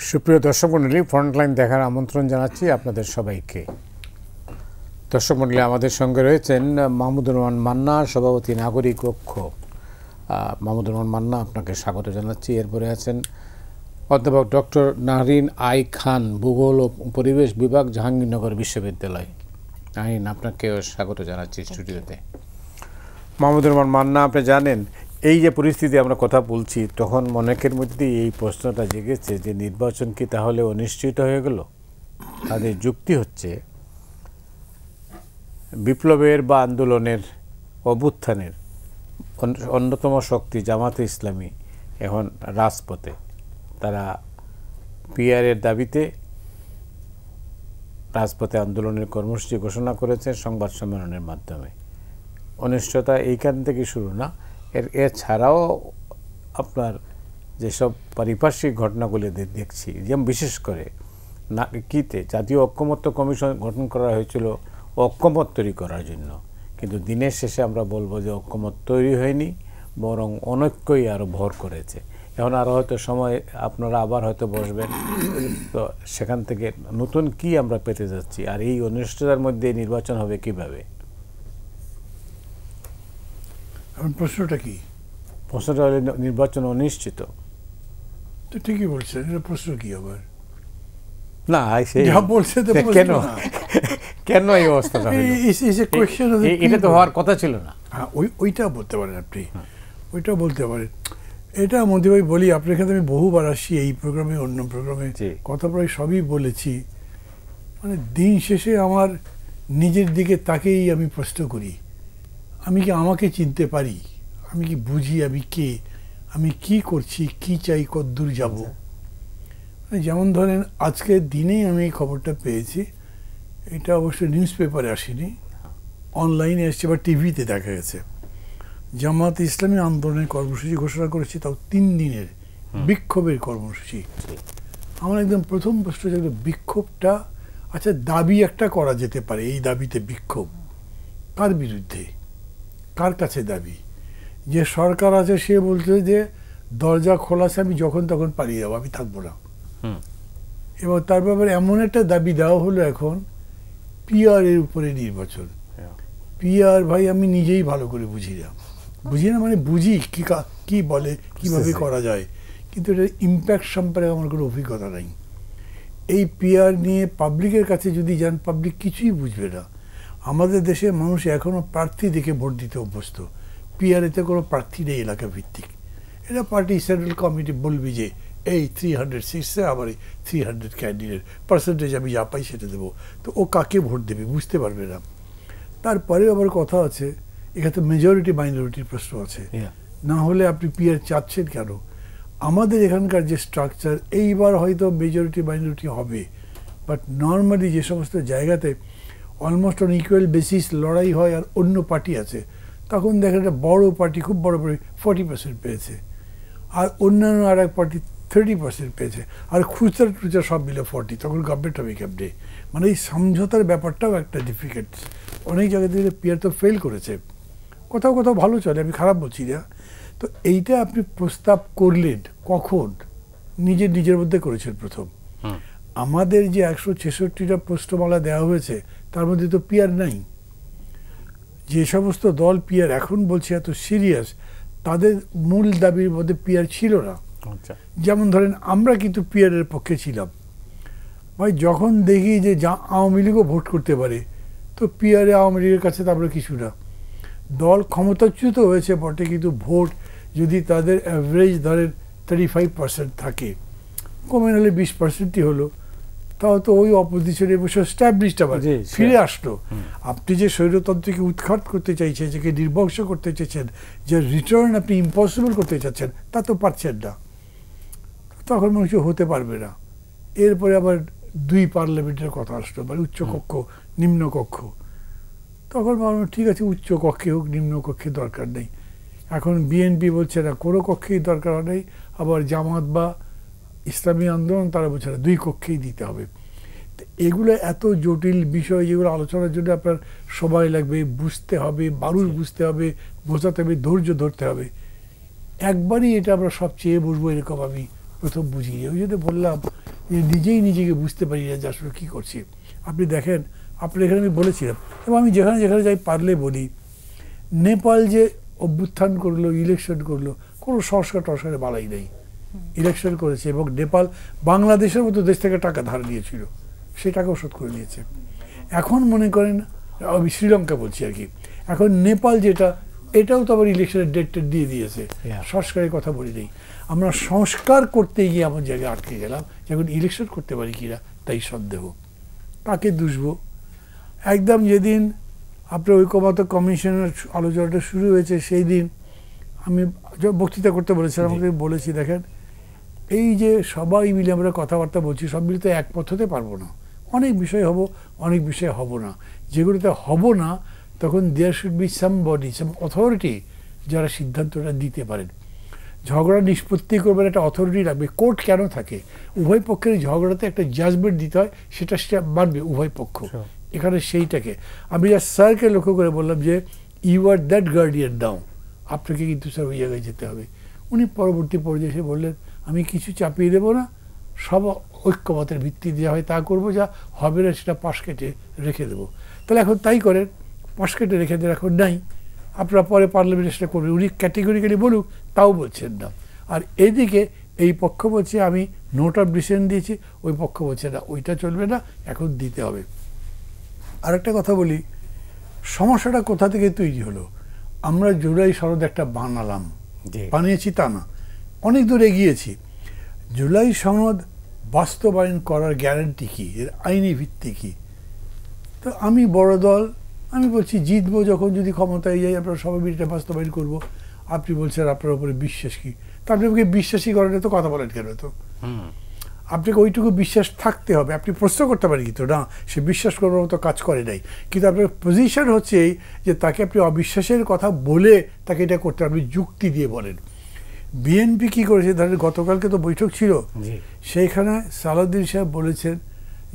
সুপ্রিয় দর্শক মণ্ডলী, ফ্রন্টলাইন দেখার আমন্ত্রণ জানাচ্ছি আপনাদের সবাইকে। দর্শক মণ্ডলী, আমাদের সঙ্গে রয়েছেন মাহমুদুর রহমান মান্না, সভাপতি নাগরিক ঐক্য। মাহমুদুর রহমান মান্না, আপনাকে স্বাগত জানাচ্ছি। এরপরে আছেন অধ্যাপক ডক্টর নাহরিন আই খান, ভূগোল ও পরিবেশ বিভাগ, জাহাঙ্গীরনগর বিশ্ববিদ্যালয়। নাহরিন, আপনাকেও স্বাগত জানাচ্ছি স্টুডিওতে। মাহমুদুর রহমান মান্না, আপনি জানেন এই যে পরিস্থিতি আমরা কথা বলছি, তখন অনেকের মধ্যে এই প্রশ্নটা জেগেছে যে নির্বাচন কি তাহলে অনিশ্চিত হয়ে গেল? তাদের যুক্তি হচ্ছে বিপ্লবের বা আন্দোলনের অভ্যুত্থানের অন্যতম শক্তি জামাতে ইসলামী এখন রাজপথে। তারা পিআরের দাবিতে রাজপথে আন্দোলনের কর্মসূচি ঘোষণা করেছে সংবাদ সম্মেলনের মাধ্যমে। অনিশ্চয়তা এইখান থেকে শুরু না, এছাড়াও আপনার যেসব পারিপার্শ্বিক ঘটনাগুলি দেখছি, যেমন বিশেষ করে জাতীয় ঐক্যমত্য কমিশন গঠন করা হয়েছিল ঐক্যমত তৈরি করার জন্য, কিন্তু দিনের শেষে আমরা বলবো যে ঐক্যমত তৈরি হয়নি, বরং অনৈক্যই আরও ভর করেছে। এখন আরও হয়তো সময় আপনারা আবার হয়তো বসবেন, তো সেখান থেকে নতুন কি আমরা পেতে যাচ্ছি, আর এই অনিশ্চয়তার মধ্যে নির্বাচন হবে কিভাবে? প্রশ্নটা কি? প্রশ্নটা হলে নির্বাচন অনিশ্চিত। তো ঠিকই বলছেন, এটা প্রশ্ন কি আবার? না, বলছে কেন কেন এই অবস্থাটা? এটা তো হওয়ার কথা ছিল না। ওইটা বলতে পারেন আপনি, ওইটা বলতে পারেন। এটা মোদি ভাই বলি, আপনার এখানে আমি বহুবার আসি, এই প্রোগ্রামে অন্য প্রোগ্রামে কথা প্রায় সবই বলেছি। মানে দিন শেষে আমার নিজের দিকে তাকেই আমি প্রশ্ন করি, আমি কি আমাকে চিনতে পারি? আমি কি বুঝি আমি কে, আমি কি করছি, কি চাই, কতদূর যাব? যেমন ধরেন আজকের দিনেই আমি এই খবরটা পেয়েছি, এটা অবশ্যই নিউজ পেপারে আসেনি, অনলাইনে এসছে বা টিভিতে দেখা গেছে। জামাত ইসলামী আন্দোলনের কর্মসূচি ঘোষণা করেছে, তাও 3 দিনের বিক্ষোভের কর্মসূচি। আমার একদম প্রথম প্রশ্ন হচ্ছে, বিক্ষোভটা আচ্ছা দাবি একটা করা যেতে পারে, এই দাবিতে বিক্ষোভ কার বিরুদ্ধে, কার কাছে দাবি? যে সরকার আছে সে বলছে যে দরজা খোলা আছে, আমি যখন তখন পালিয়ে যাবো, আমি থাকবো না। এবং তার ব্যাপারে এমন একটা দাবি দেওয়া হলো এখন, পিআর এর উপরে নির্বাচন। পিআর ভাই আমি নিজেই ভালো করে বুঝি না মানে বুঝি কি বলে, কিভাবে করা যায়, কিন্তু এটার ইম্প্যাক্ট সম্পর্কে আমার কোনো অভিজ্ঞতা নাই। এই পিআর নিয়ে পাবলিকের কাছে যদি যান, পাবলিক কিছুই বুঝবে না। আমাদের দেশে মানুষ এখনও প্রার্থী দেখে ভোট দিতে অভ্যস্ত। পিআরএতে কোনো প্রার্থী নেই এলাকা ভিত্তিক। এটা পার্টি সেন্ট্রাল কমিটি বলবি যে এই 300 সিটসে আমার এই 300 ক্যান্ডিডেট পার্সেন্টেজ আমি যা পাই সেটা দেবো, তো ও কাকে ভোট দেবে বুঝতে পারবে না। তারপরে আবার কথা আছে, এখানে মেজরিটি মাইনরিটির প্রশ্ন আছে। না হলে আপনি পিআর চাচ্ছেন কেন? আমাদের এখানকার যে স্ট্রাকচার, এইবার হয়তো মেজরিটি মাইনরিটি হবে, বাট নর্মালি যে সমস্ত জায়গাতে অলমোস্ট অন ইকুয়াল বেসিস লড়াই হয় আর অন্য পার্টি আছে, তখন দেখেন একটা বড় পার্টি, খুব বড় পার্টি 40% পেয়েছে, আর অন্যান্য আর এক পার্টি 30% পেয়েছে, আর খুচরা সব মিলে 40, তখন গভর্নমেন্ট হবে কেমনে? মানে এই সমঝোতার ব্যাপারটাও একটা ডিফিকাল্ট। অনেক জায়গা থেকে পিআর তো ফেল করেছে, কোথাও কোথাও ভালো চলে, আমি খারাপ বলছি না। তো এইটা আপনি প্রস্তাব করলেন কখন? নিজের মধ্যে করেছেন প্রথম। আমাদের যে 166টা প্রশ্নমালা দেওয়া হয়েছে, তার মধ্যে তো পিআর নাই। যে সমস্ত দল পিআর এখন বলছে এত সিরিয়াস, তাদের মূল দাবির মধ্যে পিআর ছিল না। যেমন ধরেন আমরা কিন্তু পিআরের পক্ষে ছিলাম ভাই, যখন দেখি যে আওয়ামী লীগও ভোট করতে পারে, তো পিআরে আওয়ামী লীগের কাছে তো আমরা কিছু না। দল ক্ষমতাচ্যুত হয়েছে বটে, কিন্তু ভোট যদি তাদের অ্যাভারেজ ধরেন 35% থাকে, কমে নাহলে 20%ই হলো, তাও তো ওই অপোজিশনের বসে স্ট্যাবলিশড আবার ফিরে আসলো। আপনি যে স্বৈরতন্ত্রকে উৎখাত করতে চাইছেন, যাকে নির্বংশ করতে চাইছেন, যে রিটার্ন আপনি ইম্পসিবল করতে চাচ্ছেন, তা তো পারছেন না, তখন মানুষ হতে পারবে না। এরপরে আবার 2 পার্লামেন্টের কথা আসলো, মানে উচ্চকক্ষ নিম্নকক্ষ। তখন ভাবলাম ঠিক আছে, উচ্চ কক্ষে হোক, নিম্ন কক্ষে দরকার নেই। এখন বিএনপি বলছে না, কোনো কক্ষেই দরকার নেই, আবার জামাত বা ইসলামী আন্দোলন তারা বলছে না, 2 কক্ষেই দিতে হবে। তো এগুলো এত জটিল বিষয়, যেগুলো আলোচনার জন্য আপনার সময় লাগবে, বুঝতে হবে, মানুষ বুঝতে হবে, বোঝাতে হবে, ধৈর্য ধরতে হবে। একবারই এটা আমরা সব চেয়ে বুঝবো এরকম আমি প্রথম বুঝিনি। ওই জন্য বললাম যে নিজেই নিজেকে বুঝতে পারি না যে আসলে কী করছি। আপনি দেখেন, আপনার এখানে আমি বলেছিলাম এবং আমি যেখানে যেখানে যাই পারলে বলি, নেপাল যে অভ্যুত্থান করলো, ইলেকশন করলো, কোনো সংস্কার টস্কারে বালাই নেই, ইলেকশন করেছে এবং নেপাল বাংলাদেশের মতো দেশ থেকে টাকা ধার নিয়েছিল, সেই টাকাও শোধ করে নিয়েছে। এখন মনে করেন, আমি শ্রীলঙ্কা বলছি আর কি, এখন নেপাল যেটা, এটাও তো আবার ইলেকশনের ডেট দিয়ে দিয়েছে। সংস্কারের কথা বলি নেই, আমরা সংস্কার করতে গিয়ে এমন জায়গায় আটকে গেলাম, যখন ইলেকশন করতে পারি কিনা তাই সন্দেহ। কাকে দুষবো? একদম যেদিন আপনার ঐক্যমত্য কমিশনের আলোচনাটা শুরু হয়েছে, সেই দিন আমি বক্তৃতা করতে বলেছিলাম, আমাকে বলেছি দেখেন, এই যে সবাই মিলে আমরা কথাবার্তা বলছি, সব মিলে তো একমত হতে পারবো না, অনেক বিষয় হব, অনেক বিষয় হব না। যেগুলোতে হব না, তখন there should be somebody, some authority, যারা সিদ্ধান্তটা দিতে পারেন। ঝগড়া নিষ্পত্তি করবার একটা অথরিটি লাগবে। কোর্ট কেন থাকে? উভয় পক্ষের ঝগড়াতে একটা জাজমেন্ট দিতে হয়, সেটা মানবে উভয় পক্ষ। এখানে সেইটাকে আমি যা স্যারকে লক্ষ্য করে বললাম যে ইউ আর দ্যাট গার্ডিয়ান নাও, আপনাকে কিন্তু স্যার ওই জায়গায় যেতে হবে। উনি পরবর্তী পর্যায়ে এসে বললেন, আমি কিছু চাপিয়ে দেবো না, সব ঐক্যমতের ভিত্তিতে যা হয় তা করবো, যা হবে না সেটা পাশ কেটে রেখে দেবো। তাহলে এখন তাই করেন, পাশ কেটে রেখে দেন, এখন নাই, আপনারা পরে পার্লামেন্টে সেটা করবেন। উনি ক্যাটেগরিক্যালি বলুক, তাও বলছেন না। আর এদিকে এই পক্ষ বলছে আমি নোট অফ ডিসিশন দিয়েছি, ওই পক্ষ বলছে না, ওইটা চলবে না, এখন দিতে হবে। আরেকটা কথা বলি, সমস্যাটা কোথা থেকে তৈরি হলো? আমরা জুলাই সনদ একটা বানালাম, বানিয়েছি তা না, অনেক দূর এগিয়েছি। জুলাই সনদ বাস্তবায়ন করার গ্যারান্টি কী, এর আইনি ভিত্তি কী? তো আমি বড় দল, আমি বলছি জিতবো যখন, যদি ক্ষমতায় যাই আমরা সবাই মিলে এটা বাস্তবায়ন করবো। আপনি বলছেন আপনার উপরে বিশ্বাস কি? তা আপনি আমাকে বিশ্বাসই করেন, তো কথা বলেন কেন? তো আপনাকে ওইটুকু বিশ্বাস থাকতে হবে। আপনি প্রশ্ন করতে পারেন কিন্তু না, সে বিশ্বাস করার মতো কাজ করে নাই, কিন্তু আপনার পজিশন হচ্ছে এই যে তাকে আপনি অবিশ্বাসের কথা বলে তাকে এটা করতে, আপনি যুক্তি দিয়ে বলেন। বিএনপি কী করেছে, ধরেন গতকালকে তো বৈঠক ছিল, সেইখানে সালাউদ্দিন সাহেব বলেছেন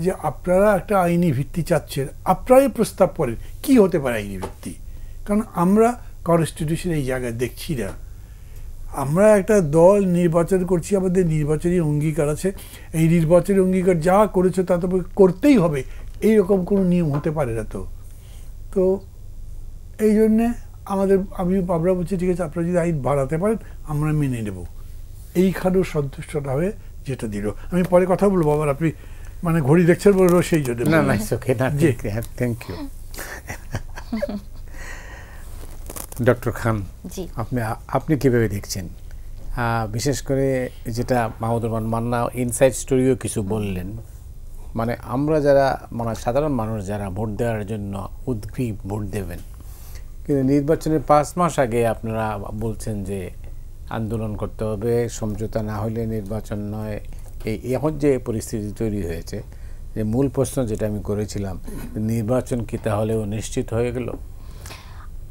যে আপনারা একটা আইনি ভিত্তি চাচ্ছেন, আপনারাই প্রস্তাব করেন কি হতে পারে আইনি ভিত্তি, কারণ আমরা কনস্টিটিউশন এই জায়গায় দেখছি না। আমরা একটা দল নির্বাচন করছি, আমাদের নির্বাচনী অঙ্গীকার আছে, এই নির্বাচনী অঙ্গীকার যা করেছে তা তো করতেই হবে, এইরকম কোনো নিয়ম হতে পারে না। তো এই জন্যে আমরা বলছি ঠিক আছে, আপনারা যদি আইন বাড়াতে পারেন আমরা মেনে নেব, এইখানেও সন্তুষ্ট না হয়ে যেটা দিল। আমি পরে কথা বলবো, আবার আপনি মানে ঘড়ি দেখছেন বলবো, সেই জন্য না না, ওকে না, থ্যাংক ইউ। ডক্টর খান, আপনি কীভাবে দেখছেন, বিশেষ করে যেটা মাহমুদুর রহমান মান্না ইনসাইড স্টোরিও কিছু বললেন, মানে আমরা যারা মানে সাধারণ মানুষ যারা ভোট দেওয়ার জন্য উদ্গ্রীব ভোট দেবেন, কিন্তু নির্বাচনের 5 মাস আগে আপনারা বলছেন যে আন্দোলন করতে হবে, সমঝোতা না হলে নির্বাচন নয়। এখন যে পরিস্থিতি তৈরি হয়েছে, যে মূল প্রশ্ন যেটা আমি করেছিলাম, নির্বাচন কি তাহলেও নিশ্চিত হয়ে গেল?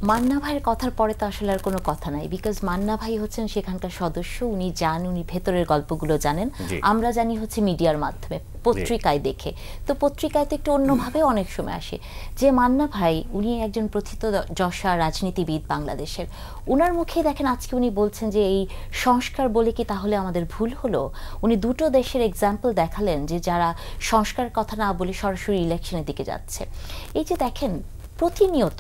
মান্না ভাইয়ের কথার পরে তো আসলে আর কোনো কথা নাই, বিকজ মান্না ভাই হচ্ছেন সেখানকার সদস্য, উনি যান, উনি ভেতরের গল্পগুলো জানেন, আমরা জানি হচ্ছে মিডিয়ার মাধ্যমে, পত্রিকায় দেখে। তো পত্রিকায় তো একটু অন্যভাবে অনেক সময় আসে। যে মান্না ভাই, উনি একজন প্রথিতযশা রাজনীতিবিদ বাংলাদেশের, ওনার মুখে দেখেন আজকে উনি বলছেন যে এই সংস্কার বলে কি তাহলে আমাদের ভুল হলো। উনি দুটো দেশের এক্সাম্পল দেখালেন যে যারা সংস্কার কথা না বলে সরাসরি ইলেকশনের দিকে যাচ্ছে। এই যে দেখেন প্রতিনিয়ত,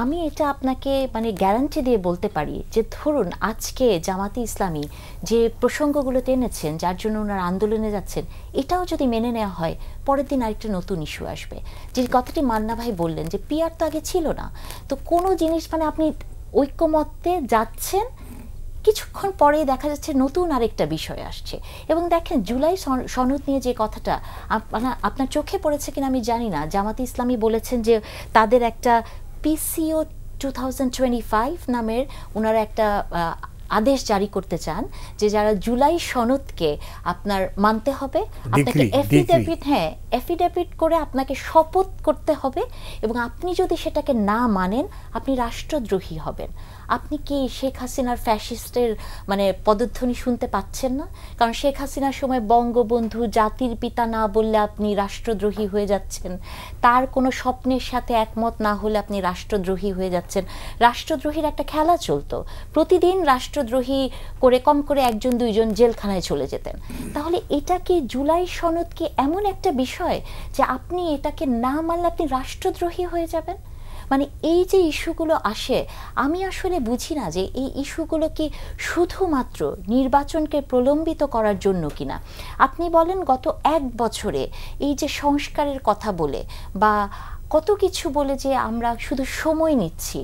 আমি এটা আপনাকে মানে গ্যারান্টি দিয়ে বলতে পারি যে ধরুন আজকে জামাতে ইসলামী যে প্রসঙ্গগুলো টেনেছেন, যার জন্য ওনারা আন্দোলনে যাচ্ছেন, এটাও যদি মেনে নেওয়া হয়, পরের দিন আরেকটা নতুন ইস্যু আসবে। যে কথাটি মান্না ভাই বললেন যে পিআর তো আগে ছিল না, তো কোনো জিনিস মানে আপনি ঐক্যমত্যে যাচ্ছেন, কিছুক্ষণ পরেই দেখা যাচ্ছে নতুন আরেকটা বিষয় আসছে। এবং দেখেন জুলাই সনদ নিয়ে যে কথাটা আপনার চোখে পড়েছে কিনা আমি জানি না, জামাতে ইসলামী বলেছেন যে তাদের একটা পিসিও 2025 নামের ওনারা একটা আদেশ জারি করতে চান, যে যারা জুলাই সনদকে আপনার মানতে হবে, আপনাকে এফিডেভিট করে আপনাকে শপথ করতে হবে, এবং আপনি যদি সেটাকে না মানেন আপনি রাষ্ট্রদ্রোহী হবেন। আপনি কি শেখ হাসিনার ফ্যাসিস্টের মানে পদধ্বনি শুনতে পাচ্ছেন না? কারণ শেখ হাসিনার সময় বঙ্গবন্ধু জাতির পিতা না বললে আপনি রাষ্ট্রদ্রোহী হয়ে যাচ্ছেন, তার কোনো স্বপ্নের সাথে একমত না হলে আপনি রাষ্ট্রদ্রোহী হয়ে যাচ্ছেন। রাষ্ট্রদ্রোহীর একটা খেলা চলতো, প্রতিদিন রাষ্ট্রদ্রোহী করে কম করে একজন দুইজন জেলখানায় চলে যেতেন। তাহলে এটা কি জুলাই সনদ কি এমন একটা বিষয় যে আপনি এটাকে না মানলে আপনি রাষ্ট্রদ্রোহী হয়ে যাবেন? মানে এই যে ইস্যুগুলো আসে, আমি আসলে বুঝি না যে এই ইস্যুগুলো কি শুধুমাত্র নির্বাচনকে প্রলম্বিত করার জন্য কিনা। আপনি বলেন গত 1 বছরে এই যে সংস্কারের কথা বলে বা কত কিছু বলে যে আমরা শুধু সময় নিচ্ছি,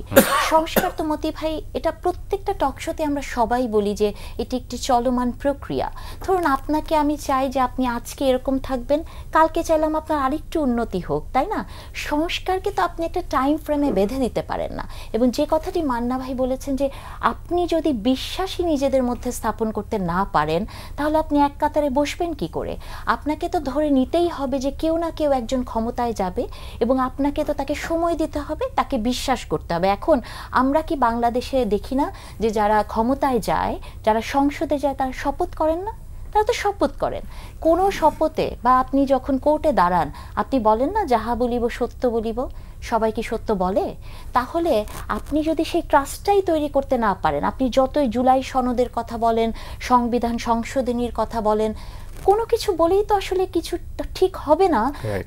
সংস্কার তো মতি ভাই এটা প্রত্যেকটা টকশোতে আমরা সবাই বলি যে এটি একটি চলমান প্রক্রিয়া। ধরুন আপনাকে আমি চাই যে আপনি আজকে এরকম থাকবেন, কালকে চাইলাম আপনার আরেকটু উন্নতি হোক, তাই না? সংস্কারকে তো আপনি একটা টাইম ফ্রেমে বেঁধে দিতে পারেন না। এবং যে কথাটি মান্না ভাই বলেছেন যে আপনি যদি বিশ্বাসী নিজেদের মধ্যে স্থাপন করতে না পারেন তাহলে আপনি এক কাতারে বসবেন কি করে? আপনাকে তো ধরে নিতেই হবে যে কেউ না কেউ একজন ক্ষমতায় যাবে এবং আপনাকে তো তাকে সময় দিতে হবে, তাকে বিশ্বাস করতে হবে। এখন আমরা কি বাংলাদেশে দেখি না যে যারা ক্ষমতায় যায়, যারা সংসদে যায়, তারা শপথ করেন না? তারা তো শপথ করেন। কোনো শপথে বা আপনি যখন কোর্টে দাঁড়ান আপনি বলেন না যাহা বলিব সত্য বলিব, সবাই কি সত্য বলে? তাহলে আপনি যদি সেই ট্রাস্টটাই তৈরি করতে না পারেন, আপনি যতই জুলাই সনদের কথা বলেন, সংবিধান সংশোধনীর কথা বলেন, কোনো কিছু বলেই তো আসলে কিছু ঠিক হবে না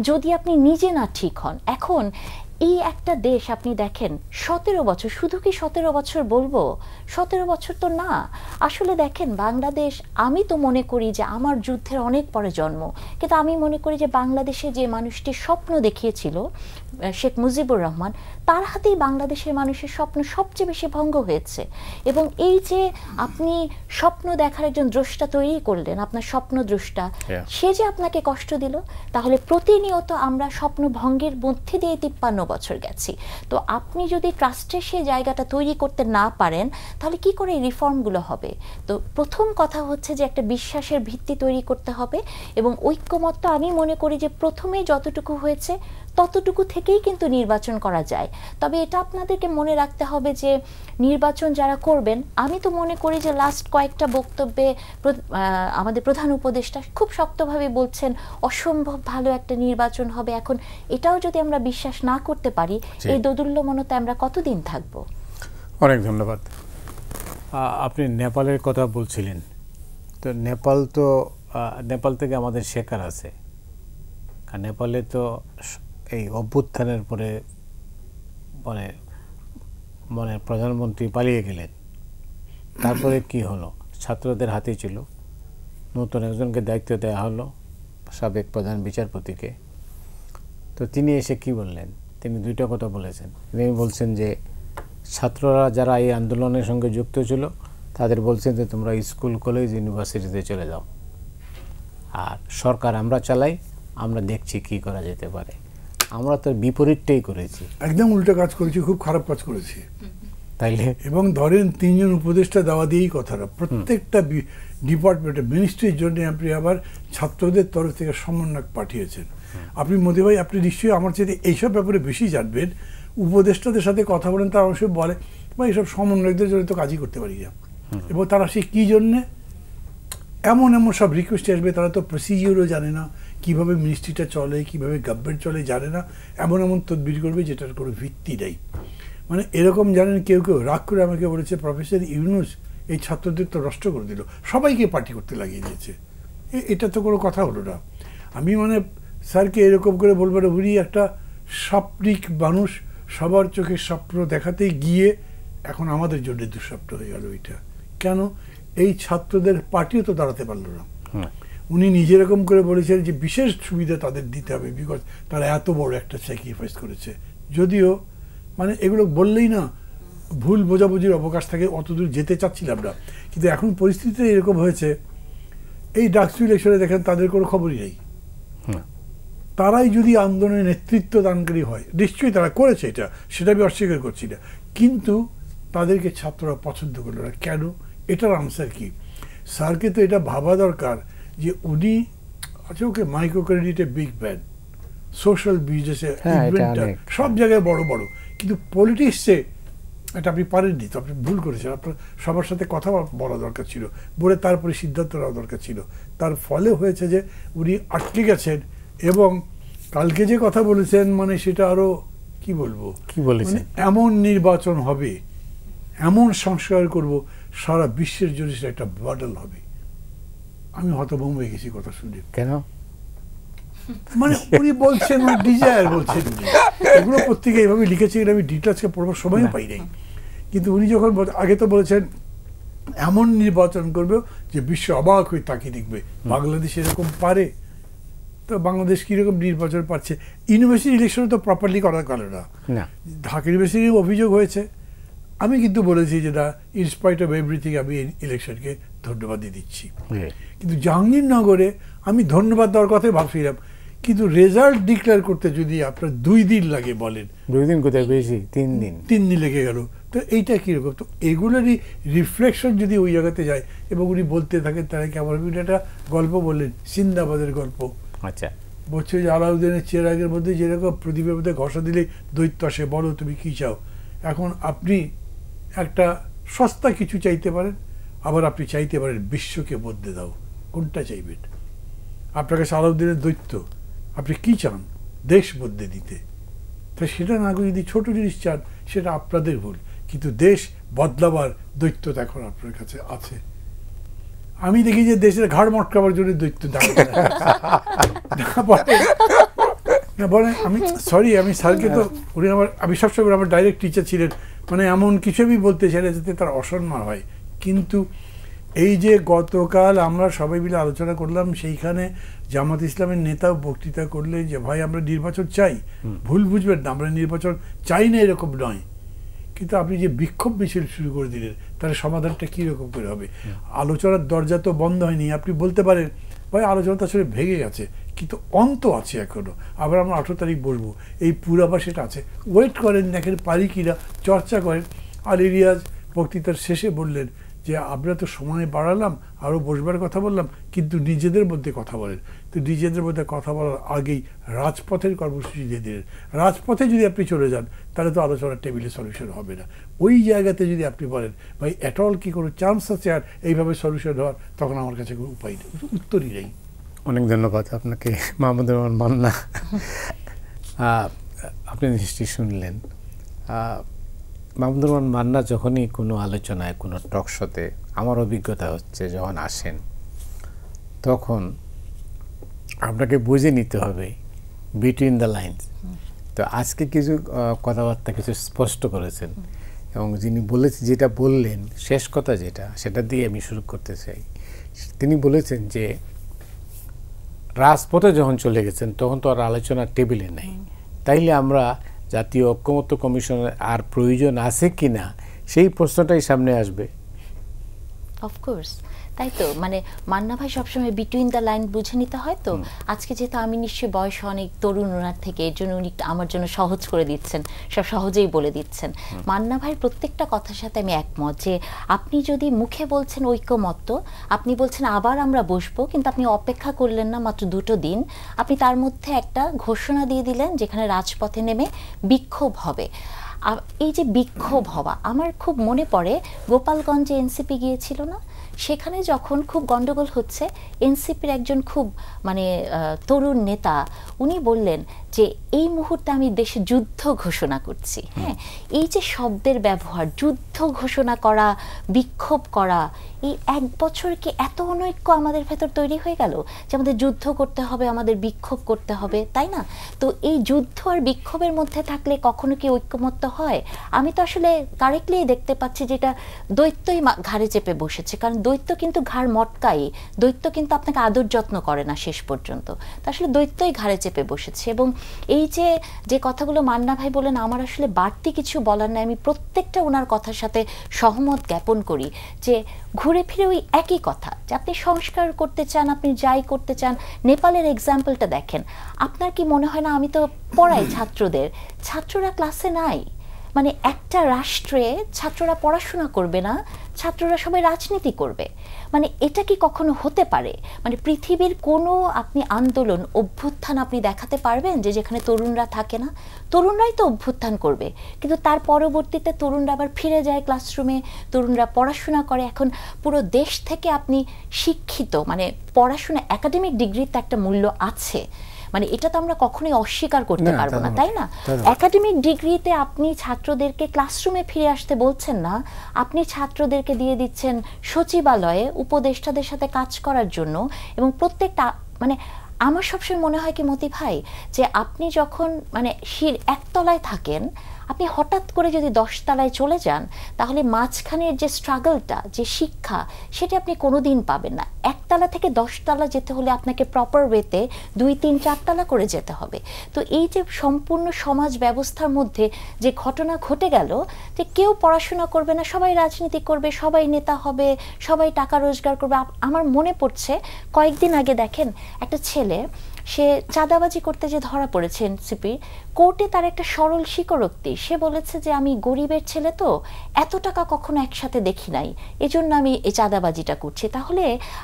যদি আপনি নিজে না ঠিক হন। এখন এই একটা দেশ আপনি দেখেন 17 বছর, শুধু কি 17 বছর বলবো? 17 বছর তো না। আসলে দেখেন বাংলাদেশ, আমি তো মনে করি যে আমার যুদ্ধের অনেক পরে জন্ম, কিন্তু আমি মনে করি যে বাংলাদেশে যে মানুষটি স্বপ্ন দেখিয়েছিল শেখ মুজিবুর রহমান, তার হাতেই বাংলাদেশের মানুষের স্বপ্ন সবচেয়ে বেশি ভঙ্গ হয়েছে। এবং এই যে আপনি স্বপ্ন দেখার একজন দ্রষ্টা তৈরি করলেন, আপনার স্বপ্ন দ্রষ্টা, সে যে আপনাকে কষ্ট দিল, তাহলে প্রতিনিয়ত আমরা স্বপ্ন ভঙ্গের মধ্যে দিয়ে 53 বছর গেছি। তো আপনি যদি ট্রাস্টের সেই জায়গাটা তৈরি করতে না পারেন তাহলে কি করে এই রিফর্মগুলো হবে? তো প্রথম কথা হচ্ছে যে একটা বিশ্বাসের ভিত্তি তৈরি করতে হবে এবং ঐক্যমত্য, আমি মনে করি যে প্রথমেই যতটুকু হয়েছে ততটুকু থেকেই কিন্তু নির্বাচন করা যায়। তবে এটা আপনাদেরকে মনে রাখতে হবে যে নির্বাচন যারা করবেন, আমি তো মনে করি যে লাস্ট কয়েকটা বক্তব্যে আমাদের প্রধান উপদেষ্টা খুব শক্তভাবে বলছেন অসম্ভব ভালো একটা নির্বাচন হবে। এখন এটাও যদি আমরা বিশ্বাস না করতে পারি, এই দোদুল্যমনতা আমরা কতদিন থাকবো? অনেক ধন্যবাদ। আপনি নেপালের কথা বলছিলেন, তো নেপাল থেকে আমাদের শেখার আছে। কারণ নেপালে তো এই অভ্যুত্থানের পরে মানে প্রধানমন্ত্রী পালিয়ে গেলেন, তারপরে কি হলো? ছাত্রদের হাতে ছিল, নতুন একজনকে দায়িত্ব দেওয়া হলো, সাবেক প্রধান বিচারপতিকে। তো তিনি এসে কি বললেন? তিনি দুইটা কথা বলেছেন। তিনি বলছেন যে ছাত্ররা যারা এই আন্দোলনের সঙ্গে যুক্ত ছিল তাদের বলছেন যে তোমরা স্কুল কলেজ ইউনিভার্সিটিতে চলে যাও, আর সরকার আমরা চালাই, আমরা দেখছি কি করা যেতে পারে। আমরা তো বিপরীতটাই করেছি, একদম উল্টো কাজ করেছি, খুব খারাপ কাজ করেছি। তাইলে এবং ধরেন 3 জন উপদেষ্টা দেওয়া দিয়েই কথাটা, প্রত্যেকটা ডিপার্টমেন্টে মিনিস্ট্রির জন্য আপনি আবার ছাত্রদের তরফ থেকে সমন্বয়ক পাঠিয়েছেন। আপনি মোদি ভাই, আপনি নিশ্চয়ই আমার চাইতে এইসব ব্যাপারে বেশি জানবেন। উপদেষ্টাদের সাথে কথা বলেন, তারা অবশ্যই বলে বা এইসব সমন্বয়কদের জন্য তো কাজই করতে পারি না। এবং তারা সে কী জন্যে এমন সব রিকোয়েস্ট আসবে, তারা তো প্রসিজিওরও জানে না, কিভাবে মিনিস্ট্রিটা চলে, কিভাবে গভর্নমেন্ট চলে জানে না, এমন তদবির করবে যেটার কোনো ভিত্তি নেই। মানে এরকম জানেন, কেউ রাগ করে আমাকে বলেছে প্রফেসর ইউনূস এই ছাত্রদের তো নষ্ট করে দিল, সবাইকে পার্টি করতে লাগিয়ে দিয়েছে। এটা তো কোনো কথা হলো না। আমি মানে স্যারকে এরকম করে বলবো না, উনি একটা স্বপ্নিক মানুষ, সবার চোখে স্বপ্ন দেখাতেই গিয়ে এখন আমাদের জন্য দুঃস্বপ্ন হয়ে গেল। এটা কেন? এই ছাত্রদের পার্টিও তো দাঁড়াতে পারলো না। উনি নিজে এরকম করে বলেছেন যে বিশেষ সুবিধা তাদের দিতে হবে, বিকজ তারা এত বড় একটা স্যাক্রিফাইস করেছে। যদিও মানে এগুলো বললেই না ভুল বোঝাবুঝির অবকাশ থাকে, অতদূর যেতে চাচ্ছিলাম না। কিন্তু এখন পরিস্থিতিতে এরকম হয়েছে, এই ডাকসু ইলেকশনে দেখেন তাদের কোনো খবরই নেই। তারাই যদি আন্দোলনের নেতৃত্ব দানকারী হয়, নিশ্চয়ই তারা করেছে এটা, সেটা আমি অস্বীকার করছি না, কিন্তু তাদেরকে ছাত্ররা পছন্দ করলো না কেন? এটার আনসার কি? স্যারকে তো এটা ভাবা দরকার যে উনি আচ্ছা ওকে মাইক্রো ক্রেডিটে বিগ ব্যান, সোশ্যাল বিজনেসে সব জায়গায় বড় বড়, কিন্তু পলিটিক্সে এটা আপনি পারেননি, তো আপনি ভুল করেছেন, আপনার সবার সাথে কথা বলা দরকার ছিল, বলে তারপরে সিদ্ধান্ত নেওয়া দরকার ছিল। তার ফলে হয়েছে যে উনি আটকে গেছেন, এবং কালকে যে কথা বলেছেন মানে সেটা আরো কি বলবো, কি বলেছেন, এমন নির্বাচন হবে, এমন সংস্কার করব, সারা বিশ্বের জন্য সেটা একটা বাডল হবে। আমি হতভম্ব হয়ে গেছি কথা শুনে। কেন? মানে উনি বলছেন, ডিজায়ার বলছেন, এগুলো প্রত্যেকে এইভাবে লিখেছে, আমি ডিটেলসকে পড়বার সময়ও পাই নাই। কিন্তু উনি যখন আগে তো বলেছেন এমন নির্বাচন করবে যে বিশ্ব অবাক হয়ে তাকিয়ে দেখবে, বাংলাদেশ এরকম পারে? তো বাংলাদেশ কীরকম নির্বাচন পাচ্ছে? ইউনিভার্সিটি ইলেকশনে তো প্রপারলি করা গেল না। ঢাকা ইউনিভার্সিটির অভিযোগ হয়েছে, আমি কিন্তু বলেছি যে না, ইনস্পাইট অফ এভরিথিং আমি ইলেকশনকে ধন্যবাদ দিয়ে দিচ্ছি। কিন্তু জাহাঙ্গীরনগরে আমি ধন্যবাদ দেওয়ার কথাই ভাবছিলাম, কিন্তু রেজাল্ট ডিক্লেয়ার করতে যদি আপনার 2 দিন লাগে বলেন, 2 দিন কোথায় বেশি, 3 দিন, 3 দিন লেগে গেল। তো এইটা কীরকম? তো এগুলোরই রিফ্লেকশন যদি ওই জায়গাতে যায় এবং উনি বলতে থাকেন, তারা কেমন একটা গল্প বললেন, সিন্দাবাদের গল্প। আচ্ছা, বলছে যে আলাউদ্দিনের চেরাগের মধ্যে যেরকম প্রদীপের মধ্যে ঘষা দিলে দৈত্য আসে, বলো তুমি কী চাও। এখন আপনি একটা সস্তা কিছু চাইতে পারেন, আবার আপনি চাইতে পারেন বিশ্বকে বদলে দাও। কোনটা চাইবেন? আপনার কাছে আলাউদ্দিনের দৈত্য, আপনি কি চান? দেশ বদলে দিতে। তাই সেটা না করে যদি ছোট জিনিস চান, সেটা আপনাদের ভুল, কিন্তু দেশ বদলাবার দৈত্যতা এখন আপনার কাছে আছে। আমি দেখি যে দেশের ঘাড় মটকাবার জন্য দৈত্য না বলেন। আমি সরি, আমি স্যারকে তো উনি আমি সবসময় আমার ডাইরেক্ট টিচার ছিলেন, মানে এমন কিছু আমি বলতে চাই না যাতে তার অসম্মান হয়। কিন্তু এই যে গতকাল আমরা সবাই মিলে আলোচনা করলাম, সেইখানে জামাত ইসলামের নেতাও বক্তৃতা করলে যে ভাই আমরা নির্বাচন চাই, ভুল বুঝবেন না, আমরা নির্বাচন চাই না এরকম নয়, কিন্তু আপনি যে বিক্ষোভ মিছিল শুরু করে দিলেন, তাহলে সমাধানটা কীরকম করে হবে? আলোচনার দরজা তো বন্ধ হয়নি। আপনি বলতে পারেন ভাই আলোচনা তো আসলে ভেঙে গেছে, কিন্তু অন্ত আছে এখনো, আবার আমরা 18 তারিখ বসবো, এই পূর্বাভাস সেটা আছে, ওয়েট করেন, দেখেন পারি কিনা, চর্চা করেন। আর রিয়াজ বক্তৃতার শেষে বললেন যে আমরা তো সময় বাড়ালাম, আরও বসবার কথা বললাম, কিন্তু নিজেদের মধ্যে কথা বলেন। তো নিজেদের মধ্যে কথা বলার আগেই রাজপথের কর্মসূচি দিয়ে দিলেন। রাজপথে যদি আপনি চলে যান, তাহলে তো আলোচনার টেবিলে সলিউশন হবে না। ওই জায়গাতে যদি আপনি বলেন ভাই অ্যাট অল কি কোনো চান্স আছে আর এইভাবে সলিউশন হওয়ার, তখন আমার কাছে কোনো উপায় নেই, উত্তরই নেই। অনেক ধন্যবাদ আপনাকে মাহমুদুর রহমান মান্না। আপনি নিশ্চয়ই শুনলেন, মাহমুদুর রহমান মান্না যখনই কোনো আলোচনায়, কোনো টক শোতে, আমার অভিজ্ঞতা হচ্ছে যখন আসেন, তখন আপনাকে বুঝে নিতে হবে বিটুইন দ্য লাইনস। তো আজকে কিছু কথাবার্তা কিছু স্পষ্ট করেছেন, এবং যিনি বলেছেন, যেটা বললেন শেষ কথা যেটা, সেটা দিয়ে আমি শুরু করতে চাই। তিনি বলেছেন যে রাজপথে যখন চলে গেছেন তখন তো আর আলোচনার টেবিলে নেই, তাইলে আমরা জাতীয় ঐক্যমত্য কমিশনের আর প্রয়োজন আছে কি না, সেই প্রশ্নটাই সামনে আসবে। অফকোর্স, তাই তো, মানে মান্না ভাই সবসময় বিটুইন দ্য লাইন বুঝে নিতে হয়। তো আজকে যেহেতু আমি নিশ্চয়ই বয়স অনেক তরুণ ওনার থেকে, এর জন্য উনি আমার জন্য সহজ করে দিচ্ছেন, সব সহজেই বলে দিচ্ছেন। মান্না ভাইয়ের প্রত্যেকটা কথার সাথে আমি একমত যে আপনি যদি মুখে বলছেন ঐক্যমত্য, আপনি বলছেন আবার আমরা বসবো, কিন্তু আপনি অপেক্ষা করলেন না মাত্র 2 দিন, আপনি তার মধ্যে একটা ঘোষণা দিয়ে দিলেন যেখানে রাজপথে নেমে বিক্ষোভ হবে। এই যে বিক্ষোভ হওয়া, আমার খুব মনে পড়ে গোপালগঞ্জে এনসিপি গিয়েছিল না, সেখানে যখন খুব গন্ডগোল হচ্ছে, এনসিপির একজন খুব মানে তরুণ নেতা উনি বললেন যে এই মুহূর্তে আমি দেশে যুদ্ধ ঘোষণা করছি। হ্যাঁ, এই যে শব্দের ব্যবহার, যুদ্ধ ঘোষণা করা, বিক্ষোভ করা, এই 1 বছরকে এত অনৈক্য আমাদের ভেতর তৈরি হয়ে গেল যে আমাদের যুদ্ধ করতে হবে, আমাদের বিক্ষোভ করতে হবে, তাই না? তো এই যুদ্ধ আর বিক্ষোভের মধ্যে থাকলে কখনো কি ঐক্যমত্য হয়? আমি তো আসলে কারেক্টলি দেখতে পাচ্ছি যেটা দৈত্যই ঘাড়ে চেপে বসেছে, কারণ দৈত্য কিন্তু ঘাড় মটকাই, দৈত্য কিন্তু আপনাকে আদর যত্ন করে না শেষ পর্যন্ত, তা আসলে দৈত্যই ঘাড়ে চেপে বসেছে। এবং এই যে কথাগুলো মান্না ভাই বলেন, আমার আসলে বাড়তি কিছু বলার নাই, আমি প্রত্যেকটা ওনার কথার সাথে সহমত জ্ঞাপন করি, যে ঘুরে ফিরে ওই একই কথা, যে আপনি সংস্কার করতে চান, আপনি যাই করতে চান। নেপালের এক্সাম্পলটা দেখেন, আপনার কি মনে হয় না, আমি তো পড়াই ছাত্রদের, ছাত্ররা ক্লাসে নাই, মানে একটা রাষ্ট্রে ছাত্ররা পড়াশোনা করবে না, ছাত্ররা সবাই রাজনীতি করবে, মানে এটা কি কখনো হতে পারে? মানে পৃথিবীর কোনো আপনি আন্দোলন অভ্যুত্থান আপনি দেখাতে পারবেন যে যেখানে তরুণরা থাকে না? তরুণরাই তো অভ্যুত্থান করবে, কিন্তু তার পরবর্তীতে তরুণরা আবার ফিরে যায় ক্লাসরুমে, তরুণরা পড়াশোনা করে। এখন পুরো দেশ থেকে আপনি শিক্ষিত, মানে পড়াশোনা একাডেমিক ডিগ্রিতে একটা মূল্য আছে, মানে এটা তো আমরা কখনোই অস্বীকার করতে পারবো না, তাই না? একাডেমিক ডিগ্রিতে আপনি ছাত্রদেরকে ক্লাসরুমে ফিরে আসতে বলছেন না, আপনি ছাত্রদেরকে দিয়ে দিচ্ছেন সচিবালয়ে উপদেষ্টাদের সাথে কাজ করার জন্য। এবং প্রত্যেকটা মানে আমার সবসময় মনে হয় কি মতি ভাই, যে আপনি যখন মানে একতলায় থাকেন, আপনি হঠাৎ করে যদি 10 তলায় চলে যান, তাহলে মাঝখানের যে স্ট্রাগলটা, যে শিক্ষা, সেটা আপনি কোনোদিন পাবেন না। একতলা থেকে 10 তলা যেতে হলে আপনাকে প্রপার ওয়েতে 2, 3, 4 তলা করে যেতে হবে। তো এই যে সম্পূর্ণ সমাজ ব্যবস্থার মধ্যে যে ঘটনা ঘটে গেল, যে কেউ পড়াশোনা করবে না, সবাই রাজনীতি করবে, সবাই নেতা হবে, সবাই টাকা রোজগার করবে। আমার মনে পড়ছে কয়েকদিন আগে দেখেন একটা ছেলে, সে চাঁদাবাজি করতে যে ধরা পড়েছে এনসিপি কোর্টে, তার একটা সরল স্বীকারোক্তি, সে বলেছে যে আমি গরিবের ছেলে, তো এত টাকা কখনো একসাথে দেখি নাই, এজন্য আমি এই চাঁদাবাজিটা করছি। তাহলে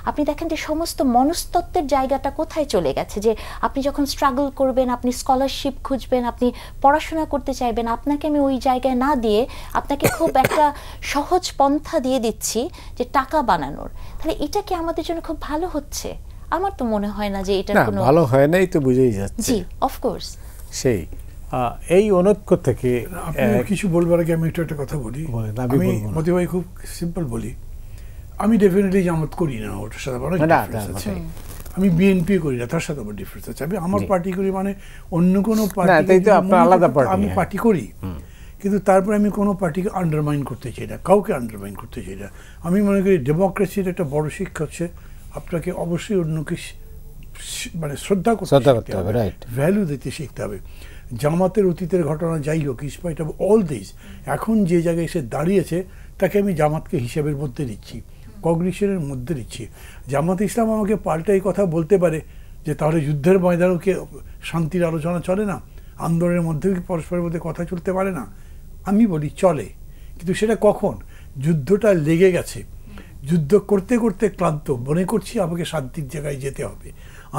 আপনি দেখেন যে সমস্ত মনস্তত্ত্বের জায়গাটা কোথায় চলে গেছে, যে আপনি যখন স্ট্রাগল করবেন, আপনি স্কলারশিপ খুঁজবেন, আপনি পড়াশোনা করতে চাইবেন, আপনাকে আমি ওই জায়গায় না দিয়ে আপনাকে খুব একটা সহজ পন্থা দিয়ে দিচ্ছি যে টাকা বানানোর। তাহলে এটা কি আমাদের জন্য খুব ভালো হচ্ছে? আমার তো মনে হয় না যে এটা কোনো ভালো হয় নাই, তো বুঝেই যাচ্ছে। জি, অফ কোর্স। সেই এই অনৈক্য থেকে আপনি কিছু বলবার আগে আমি একটা কথা বলি। আমি মতি ভাই খুব সিম্পল বলি, আমি ডেফিনেটলি জামাত করি না, ওটার সাথে অনেক ডিফারেন্স আছে। আমি বিএনপি করি না, তার সাথে আমার ডিফারেন্স আছে। আমি আমার পার্টি করি, মানে অন্য কোনো পার্টি আমি পার্টি করি, কিন্তু তারপরে আমি কোনো পার্টিকে আন্ডারমাইন করতে চাই না, কাউকে আন্ডারমাইন করতে চাই না। আমি মনে করি ডেমোক্রেসির একটা বড় শিক্ষা হচ্ছে আপনাকে অবশ্যই অন্যকে মানে শ্রদ্ধা করতে হবে, ভ্যালু দিতে শিখতে হবে। জামাতের অতীতের ঘটনা যাই হোক, ইনস্পাইট অফ অল দিস, এখন যে জায়গায় এসে দাঁড়িয়েছে তাকে আমি জামাতকে হিসেবের মধ্যে দিচ্ছি, কগনিশনের মধ্যে দিচ্ছি। জামাত ইসলাম আমাকে পাল্টা এই কথা বলতে পারে যে তাহলে যুদ্ধের ময়দানেও কি শান্তির আলোচনা চলে না, আন্দোলনের মধ্যেও কি পরস্পরের মধ্যে কথা চলতে পারে না? আমি বলি চলে, কিন্তু সেটা কখন যুদ্ধটা লেগে গেছে, যুদ্ধ করতে করতে ক্লান্ত, মনে করছি আমাকে শান্তির জায়গায় যেতে হবে,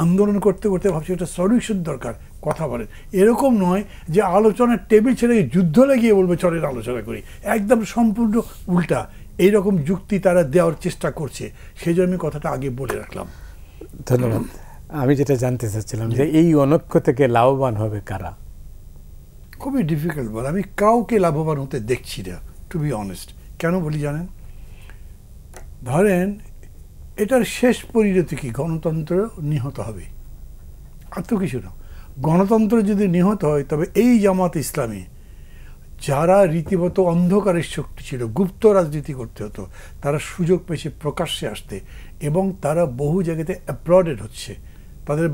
আন্দোলন করতে করতে ভাবছি একটা সলিউশন দরকার, কথা বলেন। এরকম নয় যে আলোচনার টেবিল ছেড়ে যুদ্ধ লাগিয়ে বলবে চলেন আলোচনা করি, একদম সম্পূর্ণ উল্টা। এইরকম যুক্তি তারা দেওয়ার চেষ্টা করছে, সেই জন্য আমি কথাটা আগে বলে রাখলাম। ধন্যবাদ। আমি যেটা জানতে চাচ্ছিলাম যে এই অনৈক্য থেকে লাভবান হবে কারা? খুবই ডিফিকাল্ট বল, আমি কাউকে লাভবান হতে দেখছি না, টু বি অনেস্ট। কেন বলি জানেন? ধরেন এটার শেষ পরিণতি কি? গণতন্ত্র নিহত হবে, আর তো কিছু না। গণতন্ত্র যদি নিহত হয়, তবে এই জামাত ইসলামী যারা রীতিমতো অন্ধকারের শক্তি ছিল, গুপ্ত রাজনীতি করতে হতো, তারা সুযোগ পেয়েছে প্রকাশ্যে আসতে, এবং তারা বহু জায়গাতে অ্যাপ্লডেড হচ্ছে। তাদের